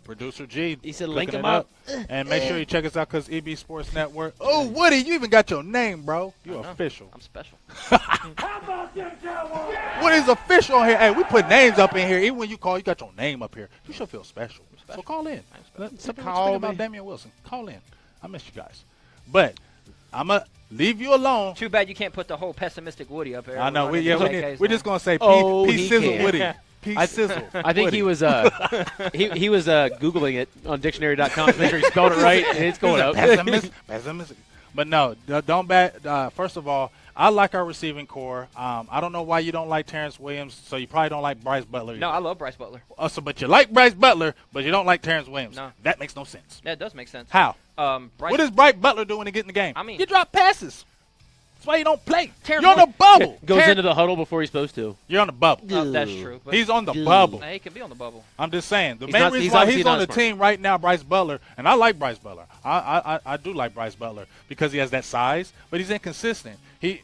Producer G. He said link cooking him it up. And make sure you check us out because EB Sports Network. Oh, Woody, you even got your name, bro. You're official. I'm special. Woody's official on here. Hey, we put names up in here. Even when you call, you got your name up here. You should feel special. So call in. Tell me what you think about Damian Wilson. Call in. I miss you guys. But I'm going to leave you alone. Too bad you can't put the whole pessimistic Woody up here. I know. We're just going to say Oh, P he Sizzle can. Woody. P Sizzle. I think Woody. he was he was Googling it on dictionary.com to make sure he spelled it right, and it's going up. Pessimistic. But no, don't bat. First of all, I like our receiving core. I don't know why you don't like Terrence Williams, so you probably don't like Bryce Butler. No, I love Bryce Butler. But you like Bryce Butler, but you don't like Terrence Williams. No. That makes no sense. That does make sense. How? What does Bryce Butler do when he get in the game? I mean, you drop passes. That's why you don't play. Terrence You're on the bubble. Goes into the huddle before he's supposed to. You're on the bubble. That's true. But He's on the bubble. He can be on the bubble. I'm just saying. The He's main not- reason he's why obviously he's on not the smart. team right now, Bryce Butler, and I like Bryce Butler. I do like Bryce Butler because he has that size, but he's inconsistent. You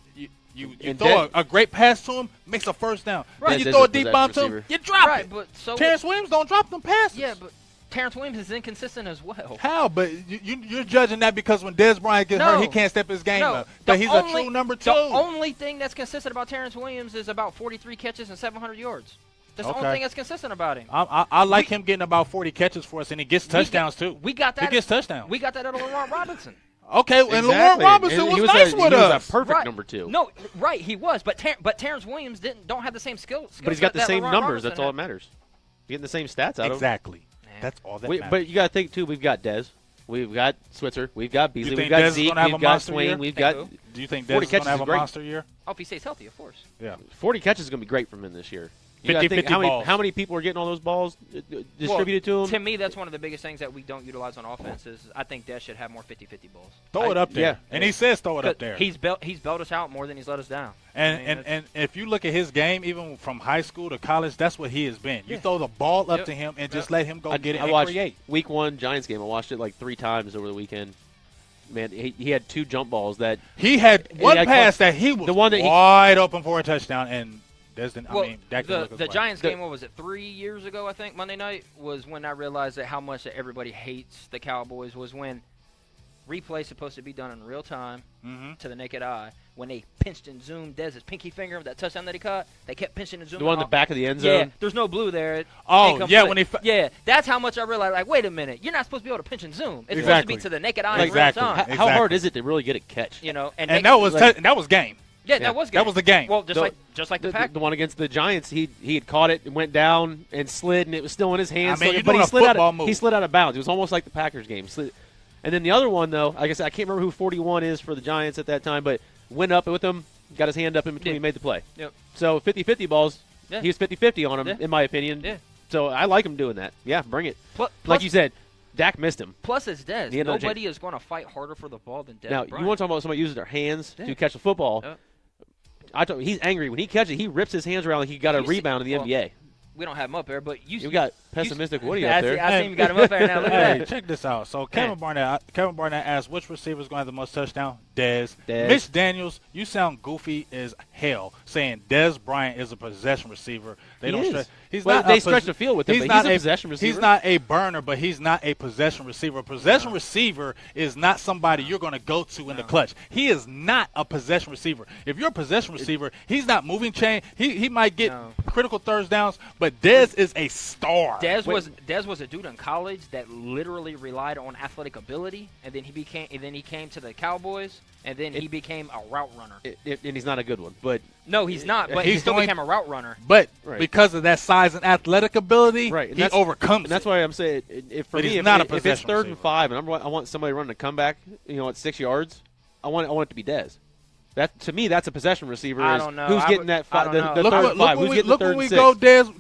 And throw a great pass to him, makes a first down. Right. Then you Dez throw a is a deep possession bomb to him, receiver. you drop Right, it. but so Terrence Williams don't drop them passes. Yeah, but Terrence Williams is inconsistent as well. How? But you're judging that because when Dez Bryant gets hurt, he can't step his game up. But he's a true number 2. The only thing that's consistent about Terrence Williams is about 43 catches and 700 yards. That's the only thing that's consistent about him. I like him getting about 40 catches for us, and he gets touchdowns too. We got that. He gets touchdowns. We got that out of Laurent Robinson. Okay, and Laurent Robinson was nice with us. He was a perfect Right. number 2. No, right, he was, but Terrence Williams don't have the same skill. But he's got the that same Laurent numbers. Robinson That's all had. that matters. Getting the same stats out of him. Exactly. That's all that matters. But you got to think, too, we've got Dez. We've got Switzer. We've got Beasley. You We've think Dez got is Zeke. gonna have a We've got monster Swain. year? We've Think got who? Do you think 40 Dez is going catches to have is a great. monster year? Oh, if he stays healthy, of course. Yeah. 40 catches is going to be great from him this year. You gotta 50 think how balls. many people are getting all those balls distributed to him? To me, that's one of the biggest things that we don't utilize on offense is I think Dez should have more 50-50 balls. Throw it up there. yeah. And he says throw it up there. He's bailed us out more than he's let us down. And if you look at his game, even from high school to college, that's what he has been. You throw the ball up to him and just let him go get it I and watched create. Week 1 Giants game. I watched it like 3 times over the weekend. Man, he had 2 jump balls that He had one had pass that he was the one that he- wide open for a touchdown, and Dak didn't look as the wide. Giants game, what was it, 3 years ago, I think, Monday night, was when I realized that how much that everybody hates the Cowboys was when replay's supposed to be done in real time to the naked eye. When they pinched and zoomed Dez's pinky finger, that touchdown that he caught, they kept pinching and zooming. the one in the back of the end zone. Yeah, there's no blue there. When yeah, that's how much I realized. Like, wait a minute, you're not supposed to be able to pinch and zoom. It's supposed to Exactly. be to the naked eye Exactly. in real time. How hard is it to really get a catch? You know, And that was game. Yeah, that was good. That was the game. Well, just like the Pack. The one against the Giants, he had caught it and went down and slid, and it was still in his hands. I mean, you're but doing he a slid football out. move. He slid out of bounds. It was almost like the Packers game. And then the other one, though, like I said, I can't remember who 41 is for the Giants at that time, but went up with him, got his hand up in between, made the play. Yep. So 50-50 balls, he was 50-50 on them, in my opinion. Yeah. So I like him doing that. Yeah, bring it. Like you said, Dak missed him. Plus, it's Dez. The end of the Nobody is going to fight harder for the ball than Dez. Now, Bryant. you want to talk about somebody using their hands Yeah. to catch the football. Yeah. He's angry. When he catches it, he rips his hands around like he got a rebound in the NBA. We don't have him up there, but You got Pessimistic Woody I up there. see him got him up there now. Look at Hey, that. check this out. So Kevin Barnett asked which receiver is going to have the most touchdown. Dez. Dez. Mitch Daniels, you sound goofy as hell saying Dez Bryant is a possession receiver. They He don't is. stretch. He's Well, not they a stretch the field with him, but not he's a possession receiver. He's not a burner, but he's not a possession receiver. A possession receiver is not somebody you're going to go to in the clutch. He is not a possession receiver. If you're a possession receiver, he's not moving chain. He might get critical third downs, but Dez is a star. Dez was a dude in college that literally relied on athletic ability, and then he came to the Cowboys, and then he became a route runner. And he's not a good one, but No, he's not, but he still became a route runner. But Right. because of that size and athletic ability, and he overcomes And that's it. why I'm saying, for But me, he's if, not a if it's possession 3rd and receiver. 5, and I want somebody running a comeback, at 6 yards, I want it to be Dez. That to me, that's a possession receiver. I is don't know. Who's I getting would- that I five? don't The know. third Look and when 5. Who's getting the third when and we 6? go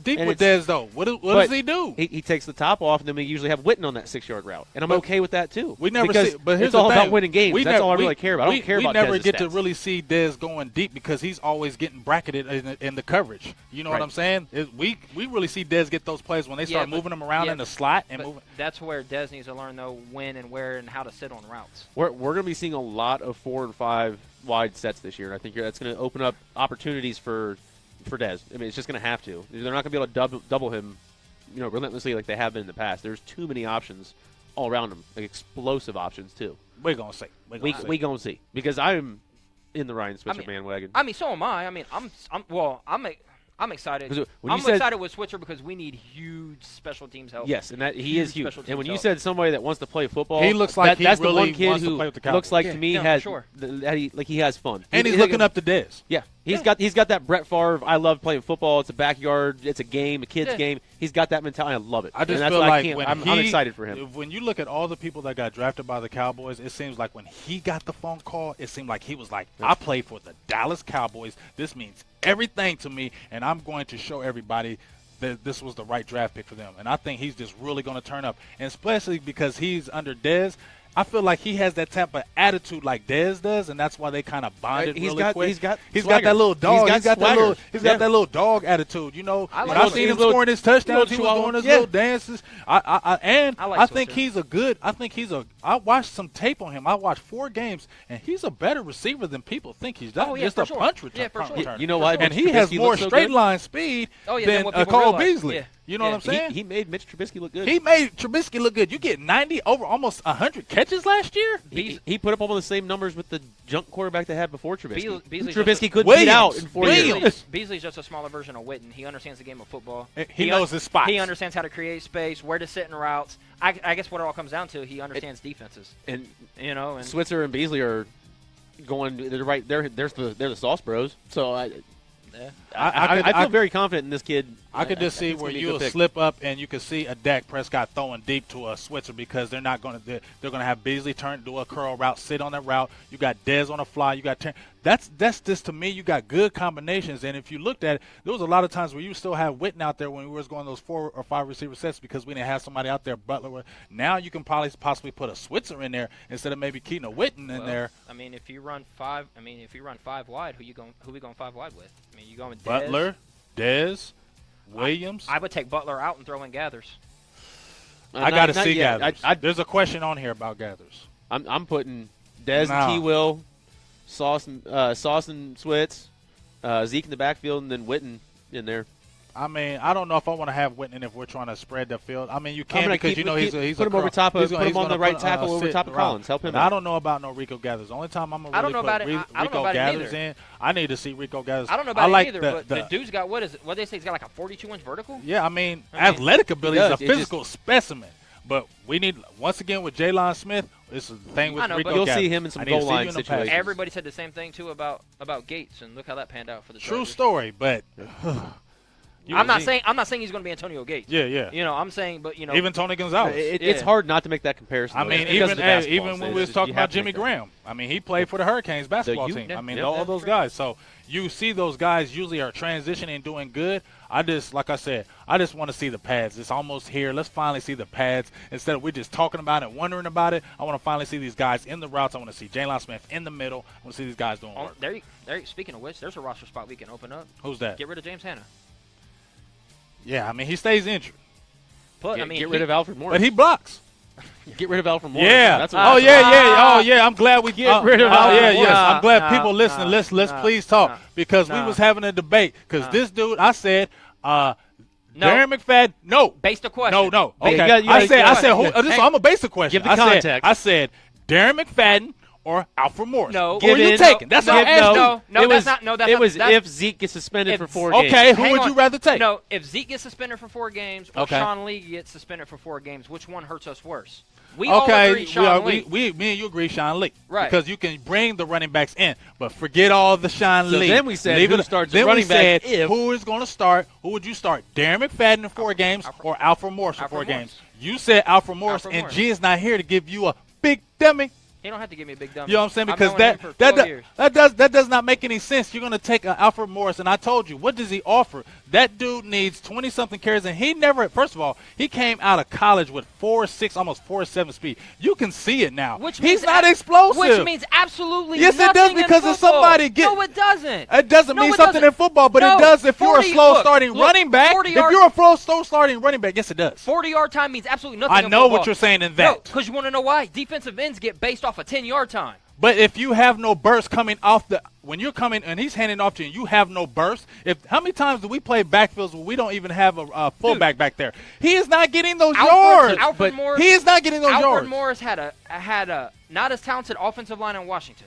deep And with it's- Dez, though. What but does he do? He takes the top off, and then we usually have Witten on that 6-yard route, and I'm But okay with that too. We never because see, but here's it's all the about thing. winning games. That's all I really care about. I don't care about We never Dez's get to stats. really see Dez going deep because he's always getting bracketed in the coverage. You know what Right. I'm saying? We really see Dez get those plays when they start moving him around in the slot and but moving. That's where Dez needs to learn, though, when and where and how to sit on routes. We're going to be seeing a lot of 4 and 5 wide sets this year, and I think that's going to open up opportunities for Dez. I mean, it's just going to have to. They're not going to be able to double him, relentlessly like they have been in the past. There's too many options all around him, like explosive options too. We're gonna see. We gonna see because I'm in the Ryan Switzer bandwagon. I mean, so am I. I mean, I'm excited. 'Cause when you I'm said- excited with Switzer because we need huge special teams help. Yes, and that he is huge. special And teams when you help. said somebody that wants to play football, He looks like he that's really the one kid wants to who play with the looks Cowboys. like Yeah, to me yeah, has sure. he has fun, And he's looking up to Dez. Yeah, he's got that Brett Favre. I love playing football. It's a backyard. It's a game, a kid's game. He's got that mentality. I love it. I just and that's feel why like when I'm excited for him. When you look at all the people that got drafted by the Cowboys, it seems like when he got the phone call, it seemed like he was like, I play for the Dallas Cowboys. This means everything to me, and I'm going to show everybody that this was the right draft pick for them. And I think he's just really going to turn up, and especially because he's under Dez. I feel like he has that type of attitude like Dez does, and that's why they kind of bonded He's really got- quick. he's got He's swagger. got that little dog. He's got swagger. He's Yeah. got that little dog attitude. You know, I when like I seen his him little- scoring his touchdowns, he was chihuahua. doing his Yeah. little dances. I like think Switzer. he's a good. I watched some tape on him. I watched 4 games, and he's a better receiver than people think he's done. Oh, yeah, just for a sure. punch return. Yeah, for punt sure. returner. You know why? And Mitch he has Trubisky more looks so straight good? line speed Oh, yeah, than than what people Cole realize. Beasley. Yeah. You know what I'm saying? He made Mitch Trubisky look good. He made Trubisky look good. You get 90 over almost 100 catches last year. He put up almost the same numbers with the junk quarterback they had before Trubisky. Beasley's Trubisky just a- couldn't Williams. get out in 4 years. Williams. Beasley's just a smaller version of Witten. He understands the game of football. He knows his spots. He understands how to create space, where to sit in routes. I guess what it all comes down to, he understands defenses. And And Switzer and Beasley are going. They're right. They're the Sauce Bros. So I feel very confident in this kid. I could just see it's where gonna be a you'll good pick. slip up and you could see a Dak Prescott throwing deep to a Switzer because they're not going to. They're going to have Beasley do a curl route, sit on that route. You got Dez on a fly. You got that's just to me. You got good combinations, and if you looked at it, there was a lot of times where you still have Witten out there when we was going those 4 or 5 receiver sets because we didn't have somebody out there. Butler. Now you can probably possibly put a Switzer in there instead of maybe keeping a Witten in there. I mean, if you run 5 wide, who we going 5 wide with? I mean, you going with Dez? Butler, Dez, Williams. I would take Butler out and throw in Gathers. I got to Not see yet. Gathers. There's a question on here about Gathers. I'm putting Dez Nah. and T-Will, Sauce and Switz, Zeke in the backfield, and then Witten in there. I mean, I don't know if I want to have Witten if we're trying to spread the field. I mean, you I'm can gonna because keep- you know keep- he's put a him over top of- he's put him he's on the gonna right tackle over sit top of the route. Collins. Help him But out. I don't know about no Rico Gathers. The only time I'm gonna I don't really know about put it. I don't know Rico about him Gathers either. in. I need to see Rico Gathers. I don't know about like it either, the, but the dude's got what they say? He's got like a 42-inch vertical. yeah. I mean, athletic ability is does. a It just- physical specimen. But we need once again with Jaylon Smith. This is the thing with I know, Rico but you'll Gathers. see him in some I need to goal see line you in the situations. pass. Everybody said the same thing too about Gates, and look how that panned out for the True Chargers. story, but I'm not saying he's going to be Antonio Gates. Yeah. You know, I'm saying, but Even Tony Gonzalez. It's hard not to make that comparison. I though, mean, because of the basketball. even when we was You talking have about to make Jimmy that. Graham, I mean, he played for the Hurricanes basketball team. I mean, all those guys. So you see those guys usually are transitioning and doing good. Like I said, I just want to see the pads. It's almost here. Let's finally see the pads instead of we're just talking about it, wondering about it. I want to finally see these guys in the routes. I want to see Jaylon Smith in the middle. I want to see these guys doing work. Speaking of which, there's a roster spot we can open up. Who's that? Get rid of James Hanna. Yeah, I mean, he stays injured. put. I mean, get rid of Alfred Morris. But he blocks. Get rid of Alfred Morris. Yeah. That's Oh yeah. I'm glad we Get rid of Oh Alfred yeah, Morris. yes. I'm glad people listen. Let's please talk because we was having a debate because this dude, I said, Darren McFadden. No. Base the question. No. Yeah, Okay. you gotta- I said. I'm gonna base the question. Give the context. I said Darren McFadden or Alfred Morris. No. Who are you taking? That's all I asked you. No, that's not. No, that's it not. was that's, if Zeke gets suspended for 4 games. Okay. Who Hang would on. you rather take? No, if Zeke gets suspended for 4 games or Okay. Sean Lee gets suspended for 4 games, which one hurts us worse? We all agree Sean Lee. Me and you agree Sean Lee. Right. Because you can bring the running backs in, but forget all the Sean So Lee. then we said who starts then running we said back if- who is going to start. Who would you start? Darren McFadden in 4 games or Alfred Morris for 4 Alfred games? Morris. You said Alfred Morris, Alfred and Morris. G is not here to give you a big dummy. He don't have to give me a big dummy. You know what I'm saying? I've Because known him for 12 years. that does not make any sense. You're going to take Alfred Morris, and I told you, what does he offer? That dude needs 20-something carries, and he never. First of all, he came out of college with 4.6, almost 4.7 speed. You can see it now. He's not explosive. Which means absolutely yes, nothing it does in because if football. somebody gets. No, it doesn't. It doesn't mean something in football, but No, it does if you're a 40 slow starting running back. 40 If yard- you're a slow starting running back, yes, it does. 40-yard time means absolutely nothing. I in know football. what you're saying in No, that. because you want to know why? Defensive ends get based off a 10-yard time. But if you have no burst coming off when you're coming and he's handing off to you, and you have no burst. How many times do we play backfields where we don't even have a fullback back there? He is not getting those yards. Alfred Morris, he is not getting those yards. Alfred Morris had a not as talented offensive line in Washington,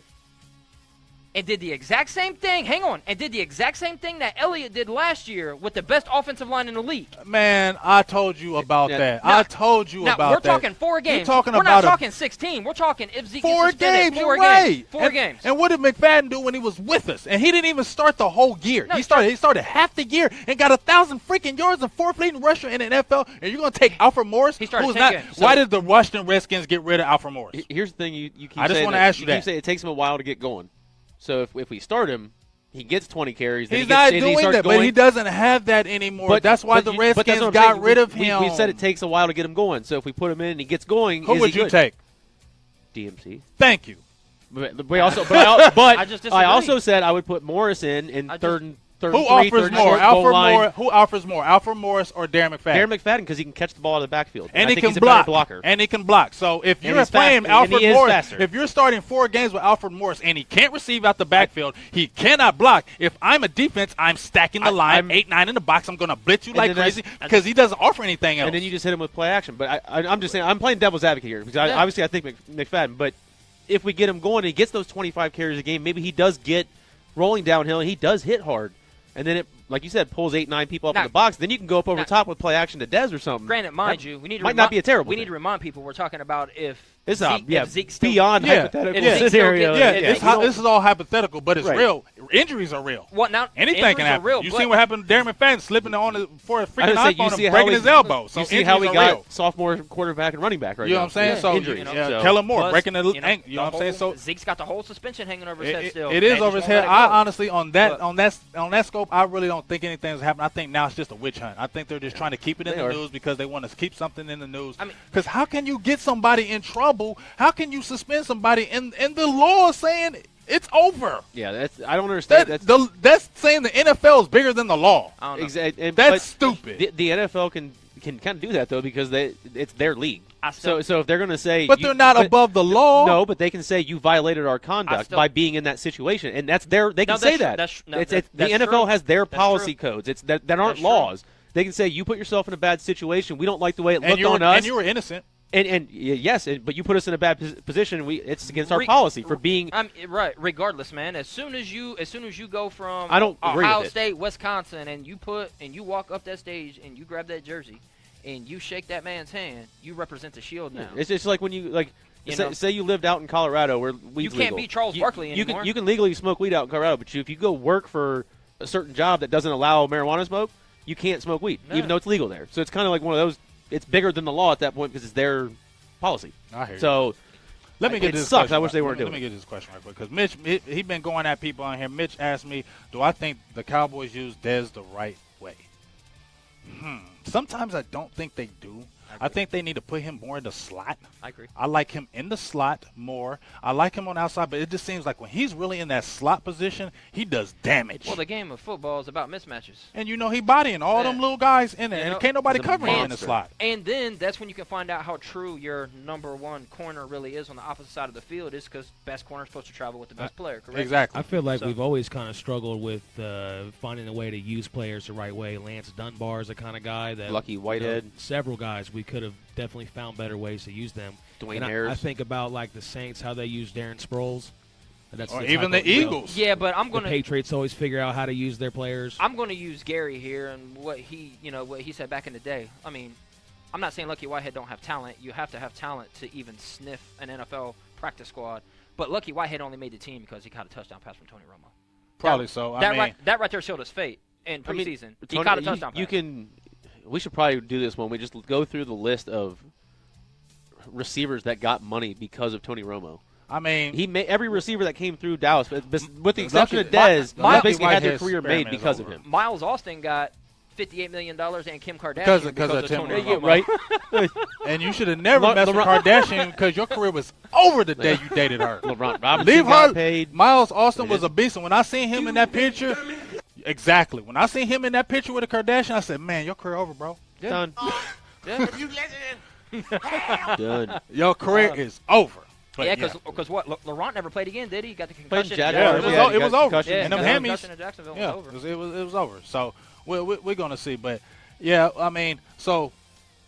and did the exact same thing. Hang on, and did the exact same thing that Elliott did last year with the best offensive line in the league. Man, I told you about that. Now- I told you Now, about we're that. talking 4 games. You're talking we're about not talking 16. We're talking if Zeke 4 gets suspended, games. 4 You're games. right. 4 games. And what did McFadden do when he was with us? And he didn't even start the whole year. No, He started half the year and got 1,000 freaking yards and 4th leading rusher in the NFL. And you're going to take Alfred Morris? He started who's 10 not. games. Why did the Washington Redskins get rid of Alfred Morris? Here's the thing you keep I just saying. wanna ask you keep that. saying it takes him a while to get going. So if we start him, he gets 20 carries. Then He's he gets, not then he doing starts that, going. but he doesn't have that anymore. That's why the but Redskins that's what I'm got saying. rid of him. We said it takes a while to get him going. So if we put him in and he gets going, Who is would he you good? take? DMC. Thank you. But we also, but I just disagree. I also said I would put Morris in third and Who three, offers third and more, short goal Alfred line. Morris? Who offers more, Alfred Morris or Darren McFadden? Darren McFadden, because he can catch the ball out of the backfield, and I he think can he's a block. better blocker. And he can block. So if And you're he's playing fast, Alfred and he is Morris, faster. if you're starting 4 games with Alfred Morris and he can't receive out the backfield, he cannot block. If I'm a defense, I'm stacking the line, 8-9 in the box. I'm going to blitz you And like then crazy because he doesn't offer anything else. And then you just hit him with play action. But I'm just saying, I'm playing devil's advocate here because obviously I think McFadden. But if we get him going and he gets those 25 carries a game, maybe he does get rolling downhill and he does hit hard. And then it, like you said, pulls 8-9 people up in the box. Then you can go up over top with play action to Dez or something. Granted, mind you, we need to might not be a terrible. We thing. need to remind people we're talking about if It's Zeke still, beyond hypothetical scenario. This is all hypothetical, but it's Right. real. Injuries are real. What now? Anything injuries can are happen. real, You but- seen what happened to Darren McFadden slipping on for a I freaking was saying, you iPhone see and how breaking he- his elbow. So you see how we injuries are got real. sophomore quarterback and running back right You know now. what I'm saying? So injuries. So- Kellen Moore Plus, breaking the you know, ankle. You know what I'm saying? So Zeke's got the whole suspension hanging over his head still. it is They over just his won't head. let it go. I honestly on But- that scope, I really don't think anything's happening. I think now it's just a witch hunt. I think they're just trying to keep it in They the are. news because they want to keep something in the news. I mean- Because how can you get somebody in trouble? How can you suspend somebody and the law is saying it's over? Yeah, I don't understand. That's saying the NFL is bigger than the law. I don't know. Exactly. That's stupid. The NFL can kind of do that though because it's their league. I still- So if they're going to say, But they're not above the law. No, but they can say you violated our conduct by being in that situation, and that's their. They can No, say that's- that. that's- no, It's that- the that's NFL true. has their That's policy true. codes. It's that aren't That's true. laws. They can say you put yourself in a bad situation. We don't like the way it And looked you on us. and you were innocent. And yes, but you put us in a bad position. It's against our policy for being. Right. Regardless, man. As soon as you go from I don't agree Ohio with it. State, Wisconsin, and you walk up that stage and you grab that jersey and you shake that man's hand, you represent the Shield now. It's just like when you You know? say you lived out in Colorado where weed's You can't legal. be Charles Barkley anymore. You can legally smoke weed out in Colorado, but if you go work for a certain job that doesn't allow marijuana smoke, you can't smoke weed, No. even though it's legal there. So it's kind of like one of those. It's bigger than the law at that point because it's their policy. I hear you. So Let me get it this sucks. question I wish they right- weren't let doing me it. get this question right quick because Mitch, he been going at people on here. Mitch asked me, do I think the Cowboys use Dez the right way? Sometimes I don't think they do, I think they need to put him more in the slot. I agree. I like him in the slot more. I like him on the outside, but it just seems like when he's really in that slot position, he does damage. Well, the game of football is about mismatches. And he bodying all them little guys in there, and can't nobody cover him in the monster. slot. And then that's when you can find out how true your number one corner really is on the opposite side of the field is because best corner is supposed to travel with the best player, correct? Exactly. I feel like we've always kind of struggled with finding a way to use players the right way. Lance Dunbar is the kind of guy that Lucky Whitehead. Several guys we could have definitely found better ways to use them. Dwayne And Harris. I think about like the Saints, how they use Darren Sproles. That's Or the even type the of- Eagles. Yeah, but I'm The going to Patriots always figure out how to use their players. I'm going to use Gary here and what he said back in the day. I mean, I'm not saying Lucky Whitehead don't have talent. You have to have talent to even sniff an NFL practice squad. But Lucky Whitehead only made the team because he caught a touchdown pass from Tony Romo. Probably so. That right there showed his fate in preseason. He caught a touchdown pass. We should probably do this when we just go through the list of receivers that got money because of Tony Romo. I mean, every receiver that came through Dallas, with the exception of Dez, basically had their career made because of him. Miles Austin got $58 million and Kim Kardashian because of Tim Tony Romo. Right? And you should have never messed with Kardashian because your career was over the day you dated her. LeBron Robinson Leave got her. paid. Miles Austin was a beast, and when I seen him in that picture, exactly. When I seen him in that picture with a Kardashian, I said, "Man, your career over, bro. Done. Done. Your career is over." But Yeah, because what? Laurent never played again, did he? Got the Played concussion. Jaguars. Yeah, it was over. concussion. Yeah, And them got the hammies. concussion in Jacksonville. Yeah, It was over. it was over. So we're going to see. But, yeah, I mean, so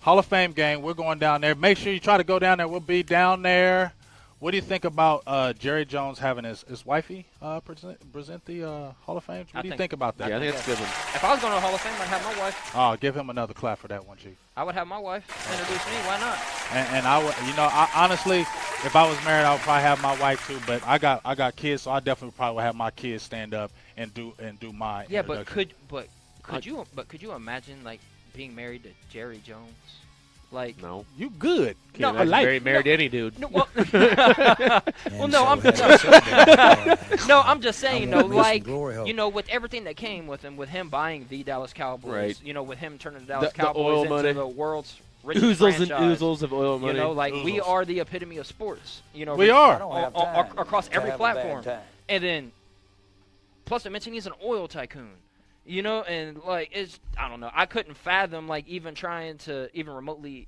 Hall of Fame game, we're going down there. Make sure you try to go down there. We'll be down there. What do you think about Jerry Jones having his wifey present the Hall of Fame? What do you think about that? Yeah, I think that's a good one. If I was going to the Hall of Fame, I'd have my wife. Oh, give him another clap for that one, Chief. I would have my wife introduce me. Why not? And I would, I honestly, if I was married, I would probably have my wife too. But I got kids, so I definitely probably would have my kids stand up and do my Yeah, but introduction. could you imagine like being married to Jerry Jones? Like No. You good? Can't No, imagine married to any dude. No, well, And no, so I'm has no, I'm just saying, I'm gonna miss like, some glory hole. with everything that came with him buying the Dallas Cowboys, Right. With him turning the Dallas The oil Cowboys into money. the world's richest Oozles and franchise. oozles of oil money. Like we Oozles. are the epitome of sports. We I are. don't have time across to every have a bad platform. time. And then, plus I mentioned he's an oil tycoon. And like I don't know. I couldn't fathom like even trying to even remotely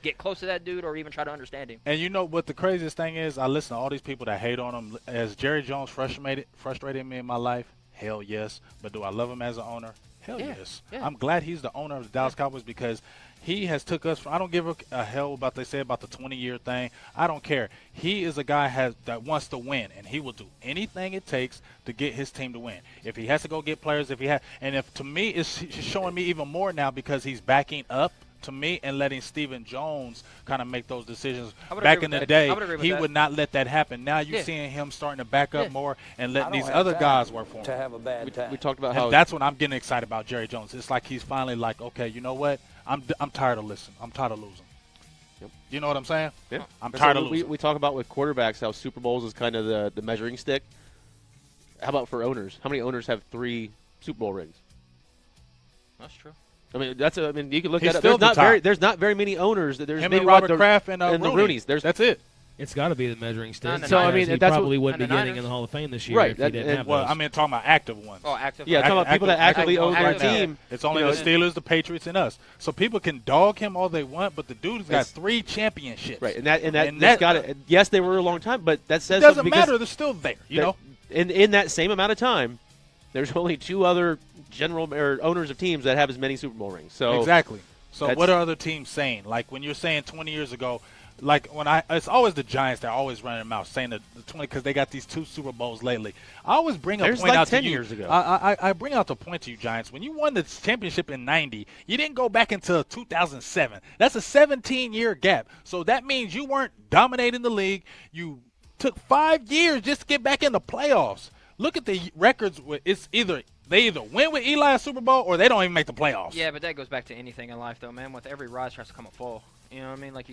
get close to that dude or even try to understand him. And you know what the craziest thing is? I listen to all these people that hate on him. As Jerry Jones frustrated me in my life? Hell yes. But do I love him as an owner? Hell Yeah, yes. yeah. I'm glad he's the owner of the Dallas Cowboys because he has took us from, I don't give a hell about they say about the 20-year thing. I don't care. He is a guy that wants to win, and he will do anything it takes to get his team to win. If he has to go get players, to me, it's showing me even more now because he's backing up to me and letting Stephen Jones kind of make those decisions. Back in the day, he would not let that happen. Now you're seeing him starting to back up more and letting these other guys work for him. To have a bad time. We talked about And how that's what I'm getting excited about Jerry Jones. It's like he's finally like, okay, you know what? I'm tired of listening. I'm tired of losing. Yep. You know what I'm saying? Yeah. I'm tired of we, losing. we talk about with quarterbacks how Super Bowls is kind of the measuring stick. How about for owners? How many owners have 3 Super Bowl rings? That's true. I mean, you can look He's at it. still There's not very many owners. There's Him maybe and Robert what, Kraft and the Rooney. Roonies. That's it. It's got to be the measuring stick. And the So, I Niners. mean, he that's probably wouldn't and be the getting in Niners. the Hall of Fame this year Right, if he didn't have Well, those. I mean, talking about active ones. Oh, active. Yeah, talking about people that actively own their active. team. It's only You know, the Steelers, the Patriots, and us. So people can dog him all they want, but the dude's got 3 championships. Right, and that's that- got it. Yes, they were a long time, but that It says doesn't something because matter. They're still there. You know. in that same amount of time, there's only 2 other owners of teams that have as many Super Bowl rings. So Exactly. So That's- what are other teams saying? Like when you're saying 20 years ago, like it's always the Giants that are always running their mouth saying the 20 because they got these 2 Super Bowls lately. I always bring a There's point like out 10 to you. years ago. I bring out the point to you, Giants. When you won the championship in '90, you didn't go back until 2007. That's a 17-year gap. So that means you weren't dominating the league. You took 5 years just to get back in the playoffs. Look at the records. They either win with Eli a Super Bowl or they don't even make the playoffs. Yeah, but that goes back to anything in life, though, man. With every rise, has to come a fall. You know what I mean? Like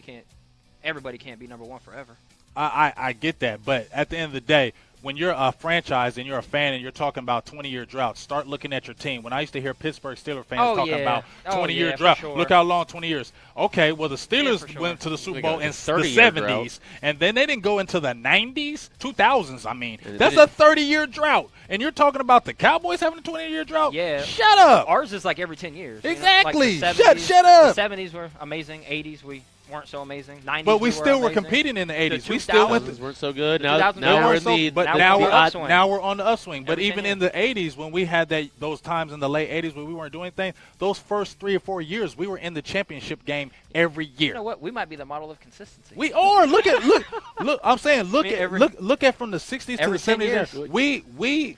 everybody can't be number one forever. I get that, but at the end of the day, when you're a franchise and you're a fan and you're talking about 20-year drought, start looking at your team. When I used to hear Pittsburgh Steelers fans talking about 20-year drought, look how long 20 years. Okay, well, the Steelers went to the Super Bowl in the 70s, and then they didn't go into the 90s, 2000s, I mean. That's a 30-year drought. And you're talking about the Cowboys having a 20-year drought? Yeah. Shut up. Ours is like every 10 years. Exactly. You know? Like the 70s, shut up. The 70s were amazing. 80s, we weren't so amazing. 90s, but we still were amazing. competing in the 80s. The We still weren't so good. Now we're on the upswing. But Every even 10 in the 80s, when we had those times in the late 80s when we weren't doing things, those first 3 or 4 years, we were in the championship game every year. You know what? We might be the model of consistency. We are. Look. I'm saying, look at from the 60s to the 70s. We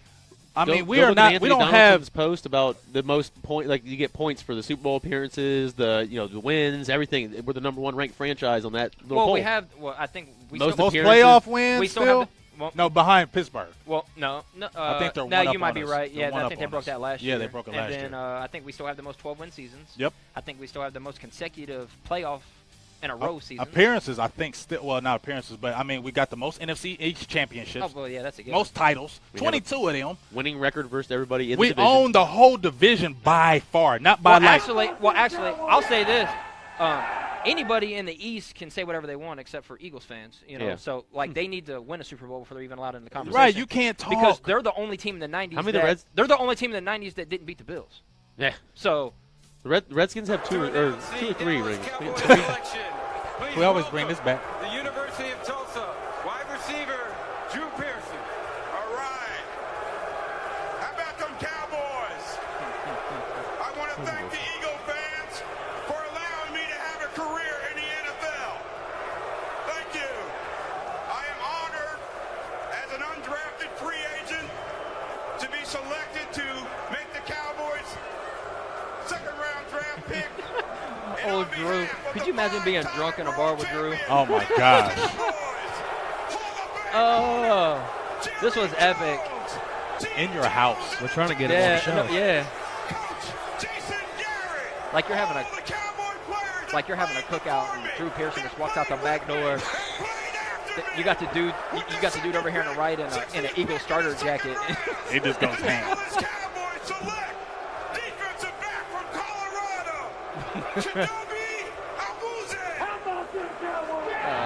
are not. We don't have post about the most point. Like you get points for the Super Bowl appearances, the wins, everything. We're the number 1 ranked franchise on that little poll. We have. Well, I think we most still playoff wins. We still have no, behind Pittsburgh. Well, no. I think they're now one up you might on be us. right. Yeah, They're I think they broke that last year. Yeah, they broke it last year. And then I think we still have the most 12-win seasons. Yep. I think we still have the most consecutive playoff in a row season. Appearances, I think, not appearances, but I mean, we got the most NFC East championships. Oh, well, yeah, that's a good most titles, we 22 of them. Winning record versus everybody in the division. We own the whole division by far, not by actually, I'll say this. Anybody in the East can say whatever they want except for Eagles fans, Yeah. So, they need to win a Super Bowl before they're even allowed in the conversation. Right, you can't talk. Because they're the only team in the 90s. How many They're the only team in the 90s that didn't beat the Bills. Yeah. So the Redskins have 2 or 3 rings. We always bring this back. The University of Tulsa, wide receiver, Drew Pearson. All right. How about them Cowboys? I want to thank the Eagle fans for allowing me to have a career in the NFL. Thank you. I am honored as an undrafted free agent to be selected to make the Cowboys second-round draft pick. Oh, Drew. Could you imagine being drunk in a bar with Drew? Oh, my gosh. Oh, this was epic. In your house. We're trying to get him on the show. Yeah. Like you're having a cookout and Drew Pearson just walks out the back door. You got the dude over here on the right in an Eagle starter jacket. He just goes ham.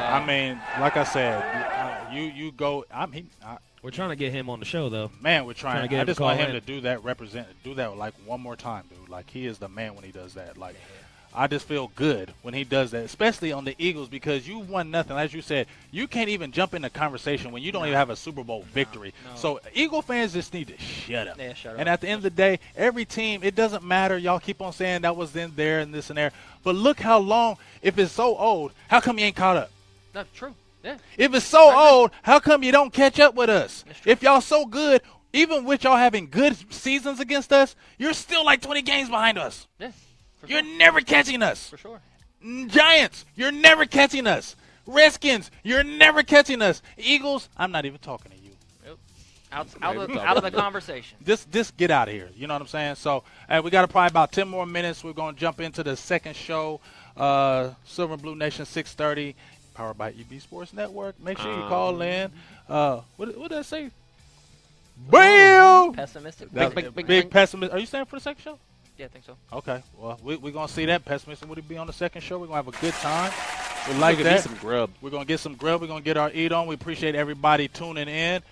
I mean, like I said, you go. We're trying to get him on the show, though. Man, we're trying. I just want him to do that. Do that like one more time, dude. Like he is the man when he does that. Like I just feel good when he does that, especially on the Eagles because you won nothing. As you said, you can't even jump in the conversation when you don't even have a Super Bowl victory. No. So Eagle fans just need to shut up. Yeah, shut up. And at the end of the day, every team, it doesn't matter. Y'all keep on saying that was in there and this and there. But look how long, if it's so old, how come you ain't caught up? That's true. Yeah. If it's so old, how come you don't catch up with us? If y'all so good, even with y'all having good seasons against us, you're still like 20 games behind us. Yeah. You're never catching us. For sure. Giants, you're never catching us. Redskins, you're never catching us. Eagles, I'm not even talking to you. Yep. Out of the conversation. Just get out of here. You know what I'm saying? So we got probably about 10 more minutes. We're going to jump into the second show, Silver and Blue Nation, 6:30, powered by EB Sports Network. Make sure you call in. What did I say? Bam! Pessimistic. Big pessimist. Are you staying for the second show? Yeah, I think so. Okay. Well, we're going to see that. Pessimistic Woody be on the second show. We're going to have a good time. We like that. Some grub. We're going to get some grub. We're going to get our eat on. We appreciate everybody tuning in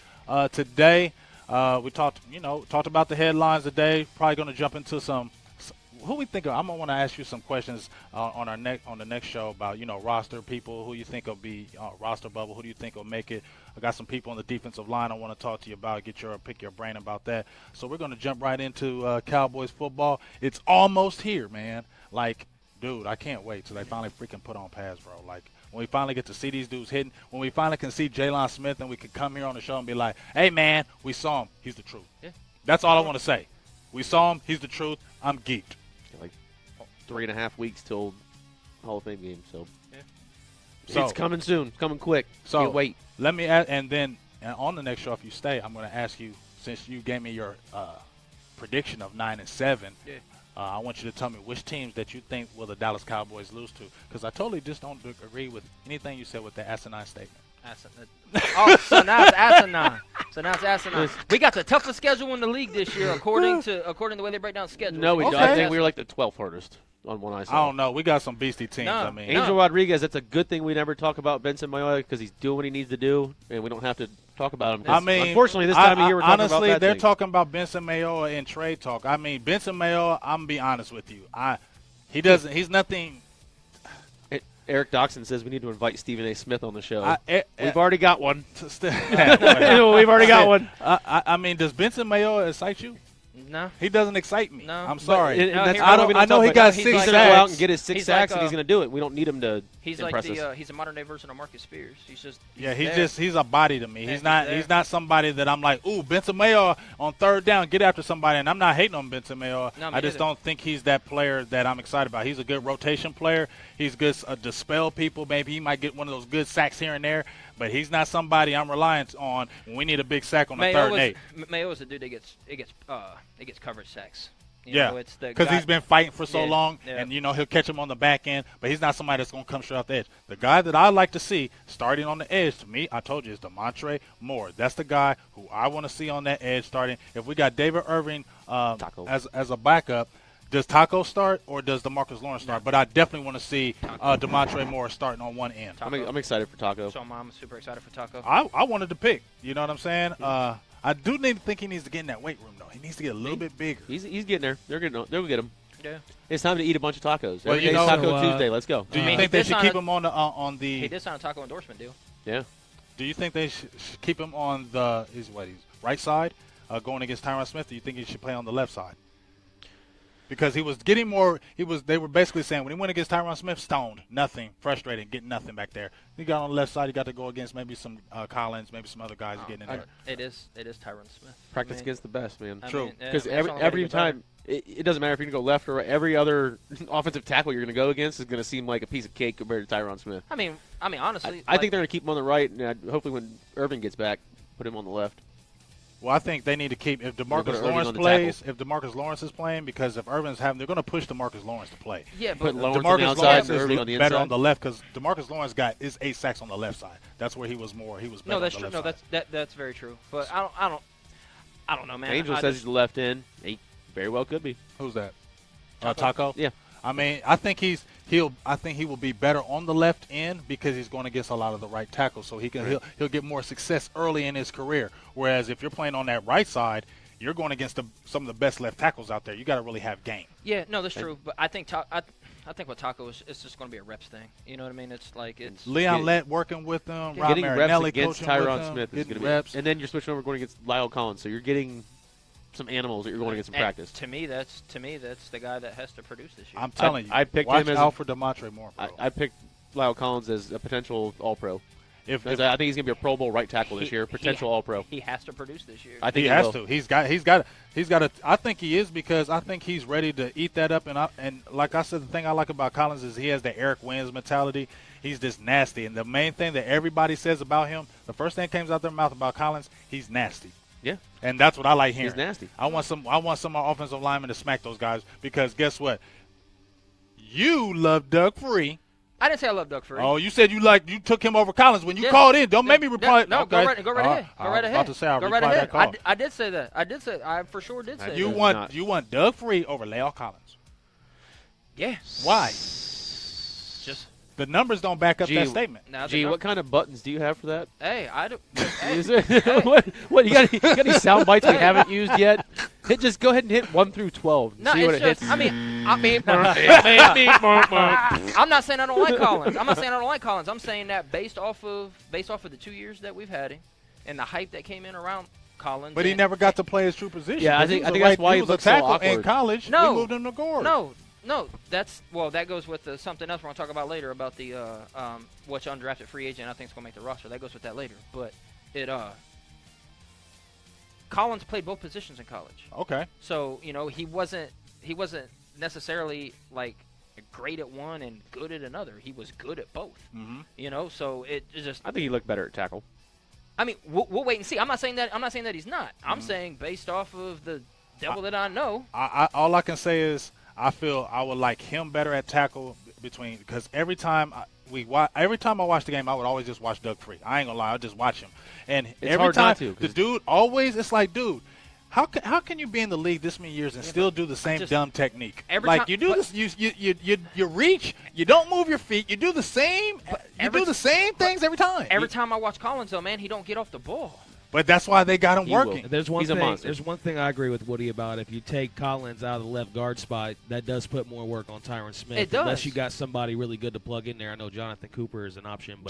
today. We talked about the headlines today. Probably going to jump into some who we think of. I'm going to want to ask you some questions on the next show about, roster people, who you think will be roster bubble, who do you think will make it. I got some people on the defensive line I want to talk to you about, pick your brain about that. So we're going to jump right into Cowboys football. It's almost here, man. Like, dude, I can't wait till they finally freaking put on pads, bro. Like, when we finally get to see these dudes hitting, when we finally can see Jalen Smith and we can come here on the show and be like, hey, man, we saw him. He's the truth. Yeah. That's all I want to say. We saw him. He's the truth. I'm geeked. Like 3.5 weeks till Hall of Fame game, so So, it's coming soon. It's coming quick. So can't wait. Let me ask, and then on the next show, if you stay, I'm going to ask you, since you gave me your prediction of 9-7. Yeah. I want you to tell me which teams that you think will the Dallas Cowboys lose to, because I totally just don't agree with anything you said with the asinine statement. So now it's asinine. We got the toughest schedule in the league this year, according to the way they break down schedules. No, we don't. Okay. I think we were like the 12th hardest on one I saw. I don't know. We got some beastie teams. No. I mean, Angel Rodriguez, that's a good thing we never talk about Benson Mayoya because he's doing what he needs to do, and we don't have to talk about him. 'cause I mean, unfortunately, this time of year we're talking honestly, about bad they're things. talking about Benson Mayoa in trade talk. I mean, Benson Mayoa, I'm gonna be honest with you. He doesn't. He's nothing. Eric Doxson says we need to invite Stephen A. Smith on the show. We've already got one. We've We've already got one. I mean, does Benson Mayoa excite you? No. He doesn't excite me. No. I'm But sorry. I know he got 6 He's sacks. going to go out and get his 6 He's sacks, like, and he's going to do it. We don't need him to He's impress like us. he's a modern day version of Marcus Spears. He's Yeah, he's a body to me. Yeah, He's he's not somebody that I'm like, ooh, Benson Mayoa on third down, get after somebody. And I'm not hating on Benson Mayoa. No, me I just neither. don't think he's that player that I'm excited about. He's a good rotation player. He's good to spell people. Maybe he might get one of those good sacks here and there. But he's not somebody I'm reliant on when we need a big sack on the third and 8. Mayo is a dude that gets coverage sacks. You Yeah, know, it's the because guy- he's been fighting for so Yeah, long, yeah. and he'll catch him on the back end. But he's not somebody that's going to come straight off the edge. The guy that I like to see starting on the edge, to me, I told you, is DeMontre Moore. That's the guy who I want to see on that edge starting. If we got David Irving as a backup, does Taco start or does DeMarcus Lawrence start? But I definitely want to see DeMontre Moore starting on one end. I'm excited for Taco. So I'm super excited for Taco. I wanted to pick. You know what I'm saying? I do think he needs to get in that weight room, though. He needs to get a little bit bigger. He's getting there. They'll get him. Yeah. It's time to eat a bunch of tacos. Well, Every you day's know- Taco So, Tuesday. Let's go. Do you mean, think he they did should sign keep a- him on the? He did sign a Taco endorsement deal. Yeah. Do you think they should keep him on his right side going against Tyron Smith? Or you think he should play on the left side? Because he was getting more. They were basically saying when he went against Tyron Smith, stoned, nothing, frustrated, getting nothing back there. He got on the left side. He got to go against maybe some Collins, maybe some other guys getting in there. It is Tyron Smith. Practice against the best, man. True. Because every time, it doesn't matter if you're going to go left or right. Every other offensive tackle you're going to go against is going to seem like a piece of cake compared to Tyron Smith. I mean, honestly, I think they're going to keep him on the right, and hopefully when Irving gets back, put him on the left. Well, I think they need to keep if put DeMarcus Irving Lawrence on the plays. tackle. If DeMarcus Lawrence is playing, because if Irvin's having, they're going to push DeMarcus Lawrence to play. Yeah, Put but Lawrence on the DeMarcus outside Lawrence and is Irving on the better inside. on the left because DeMarcus Lawrence got his 8 sacks on the left side. That's where he was more. He was better no, that's on true. the No, left side. that's very true. But I don't know, man. Angel I says just- he's the left end. He very well could be. Who's that? Taco. Yeah. I mean, I think he will be better on the left end because he's going against a lot of the right tackles, so he'll get more success early in his career. Whereas if you're playing on that right side, you're going against some of the best left tackles out there. You got to really have game. Yeah, no, that's true. But I think with Taco it's just going to be a reps thing. You know what I mean? It's like it's Leon Lett working with them. Rob Getting reps Marinelli against coaching with Tyron them, Smith is getting going to be reps. and then you're switching over going against Lyle Collins, so you're getting some animals that you're going against in and practice. To me, that's the guy that has to produce this year. I'm telling you, I picked watch him as out for DeMontre Moore, bro. I picked Lyle Collins as a potential All-Pro. I if think he's going to be a Pro Bowl right tackle this year, potential All-Pro. He has to produce this year. I think he has to. He's got to. I think he is because I think he's ready to eat that up. And like I said, the thing I like about Collins is he has the Eric Wins mentality. He's just nasty. And the main thing that everybody says about him, the first thing that comes out their mouth about Collins, he's nasty. Yeah. And that's what I like hearing. He's nasty. I want some offensive linemen to smack those guys because guess what? You love Doug Free. I didn't say I love Doug Free. Oh, you said you took him over Collins when you Yeah. called in. Don't make me reply. No, okay. go right ahead. Go right ahead. I was about to say I'll go reply right ahead. that call. I did say that. I for sure did say You that. want Doug Free over Lyle Collins? Yeah. Why? Just The numbers don't back up that statement. now. Gee, what kind of buttons do you have for that? Hey, I do. Hey, Is it, what you got any sound bites we haven't used yet? Just go ahead and hit 1 through 12. And no, see what it's it just. hits. I mean, I'm not saying I don't like Collins. I'm not saying I don't like Collins. I'm saying that based off of the 2 years that we've had him, and the hype that came in around Collins. But he never got to play his true position. Yeah, I 'cause think he was that's why he he was a looks so tackle in awkward. college. No. We moved him to guard. No, that goes with something else we're gonna talk about later about the which undrafted free agent I think is gonna make the roster. That goes with that later. But Collins played both positions in college, Okay. so he wasn't necessarily like great at one and good at another. He was good at both. Mm-hmm. So it just. I think he looked better at tackle. I mean, we'll wait and see. I'm not saying that he's not. I'm saying based off of the devil that I know. All I can say is I feel I would like him better at tackle because every time every time I watch the game, I would always just watch Doug Free. I ain't gonna lie, I would just watch him. And It's every hard time not to, the dude always, it's like, dude, how can you be in the league this many years and still do the same dumb technique? Like you do this, you reach, you don't move your feet, you do the same, things every time. Every time I watch Collins, though, man, he don't get off the ball. But that's why they got him working. There's one He's a thing. monster. There's one thing I agree with Woody about. If you take Collins out of the left guard spot, that does put more work on Tyron Smith. It does. Unless you got somebody really good to plug in there. I know Jonathan Cooper is an option, but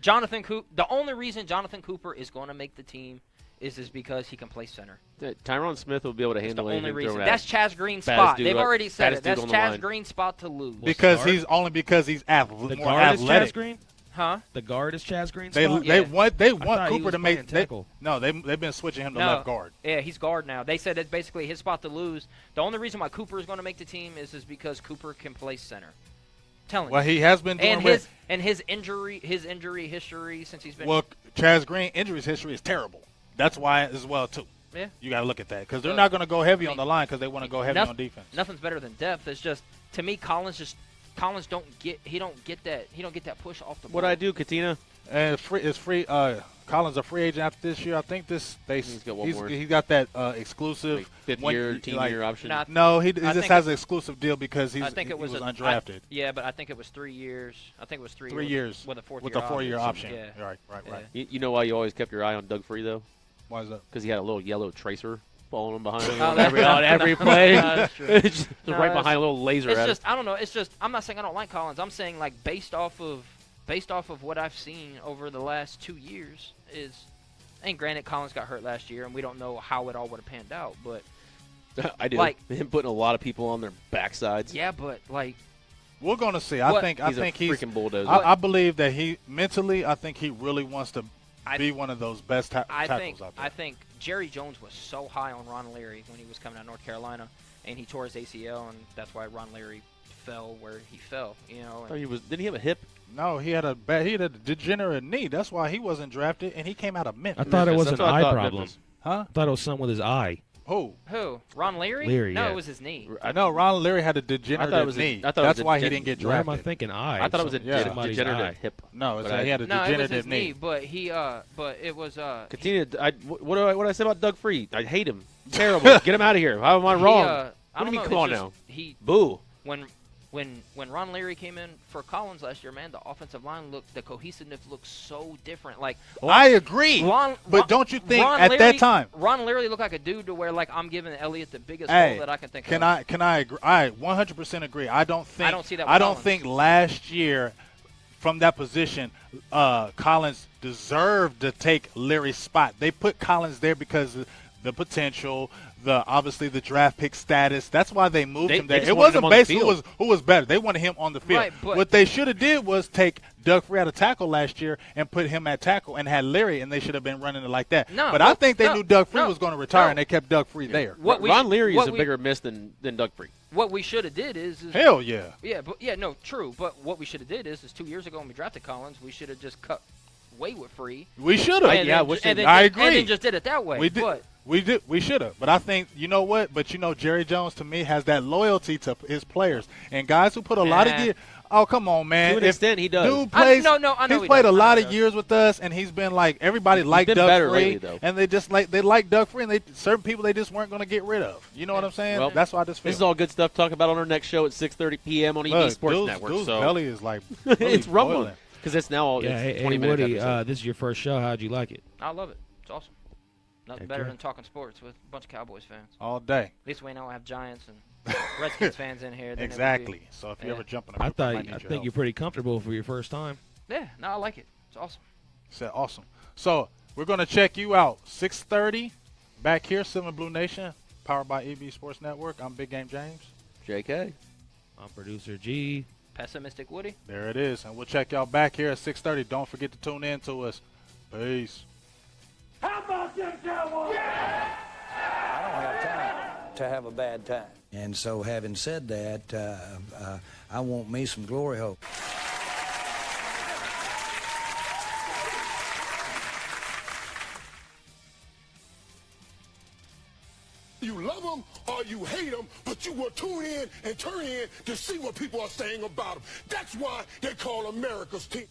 Jonathan Cooper. The only reason Jonathan Cooper is going to make the team is because he can play center. Tyron Smith will be able to handle the only anything reason. thrown at That's him. Chaz Green's spot. They've already said it. Baddest dude That's on the Chaz line. Green's spot to lose. Because he's more the guard athletic. is Chaz Green. Huh? The guard is Chaz Green's They spot? want I thought he Cooper was to make playing tackle. they've been switching him to left guard. Yeah, he's guard now. They said it's basically his spot to lose. The only reason why Cooper is going to make the team is because Cooper can play center. Telling Well, you. he has been doing his injury history since he's been. Well, Chaz Green injuries history is terrible. That's why as well too. Yeah. You got to look at that because they're not going to go heavy on the line because they want to go heavy on defense. Nothing's better than depth. It's just to me, Collins don't get that push off the ball. What I do, Katina? And Collins a free agent after this year. I think he's got one more. He got that exclusive Fifth-year team-year option. No, he just has an exclusive deal because he was undrafted. But I think it was 3 years. I think it was 3 years with a four-year option. Yeah. Right. You know why you always kept your eye on Doug Free though? Why is that? Because he had a little yellow tracer following him behind him Oh, on every play. That's true. Just right behind a little laser. It's at just him. I don't know. It's just I'm not saying I don't like Collins. I'm saying like based off of what I've seen over the last 2 years is. And granted, Collins got hurt last year, and we don't know how it all would have panned out. But I do. Like Him putting a lot of people on their backsides. yeah, but like We're going to see. I think he's he's freaking bulldozer. I believe that he mentally. I think he really wants to be one of those best tackles out there. I think Jerry Jones was so high on Ron Leary when he was coming out of North Carolina, and he tore his ACL, and that's why Ron Leary fell where he fell. You know. Oh, didn't he have a hip? No, he had a degenerate knee. That's why he wasn't drafted, and he came out of Memphis. I thought it was That's an what I eye thought, problem. Memphis. Huh? I thought it was something with his eye. Who? Ron Leary? Leary, no, yeah. it was his knee. I know Ron Leary had a degenerative knee. That's why he didn't get Why am drafted. I thinking eye? I thought it was a Somebody's degenerative eye. hip. No, But he had a No, it was degenerative his knee, knee. but it was Katina, what do I say about Doug Free? I hate him. Terrible. Get him out of here. How am I wrong? I What don't do you mean, know, come on it's now? just- He Boo. when Ron Leary came in for Collins last year, man, the offensive line the cohesiveness looked so different. Like I agree, but don't you think that time Ron Leary looked like a dude to where like I'm giving Elliott the biggest role that I can think of. Can I agree? I 100% agree. I don't see that. With Collins. Don't think last year from that position, Collins deserved to take Leary's spot. They put Collins there because of the potential. Obviously the draft pick status. That's why they moved him there. It wasn't based who was better. They wanted him on the field. Right, what they should have did was take Doug Free out of tackle last year and put him at tackle and had Leary, and they should have been running it like that. I think they knew Doug Free was going to retire, and they kept Doug Free there. Ron Leary is a bigger miss than Doug Free. What we should have did is hell yeah. Yeah, true. But what we should have did is 2 years ago when we drafted Collins, we should have just cut way with Free. We should have. I agree. And then just did it that way. We did. We should have. But I think, you know what? But, Jerry Jones, to me, has that loyalty to his players. And guys who put a lot of gear. Oh, come on, man. To an extent, he does. Dude plays. I know he's played a lot of years with us, and he's been like, everybody liked Doug Free. And they like Doug Free, and certain people they just weren't going to get rid of. You know what I'm saying? Well, that's why I just feel. This is all good stuff to talk about on our next show at 6:30 p.m. on EB Sports Network. Dude's belly is like it's rumbling. boiling. Because it's now 20 hey, minutes. Woody, this is your first show. How'd you like it? I love it. It's awesome. Nothing better than talking sports with a bunch of Cowboys fans. All day. At least we know I have Giants and Redskins fans in here. Exactly. So if you ever jump in a group, I think you're pretty comfortable for your first time. Yeah, no, I like it. It's awesome. Said awesome. So we're going to check you out 6:30 back here, Silver&Blue Nation, powered by EB Sports Network. I'm Big Game James. JK. I'm Producer G. Pessimistic Woody. There it is. And we'll check y'all back here at 6:30. Don't forget to tune in to us. Peace. How about them Cowboys? Yeah! I don't have time to have a bad time. And so having said that, I want me some glory hole. You love them or you hate them, but you will tune in and turn in to see what people are saying about them. That's why they call America's team.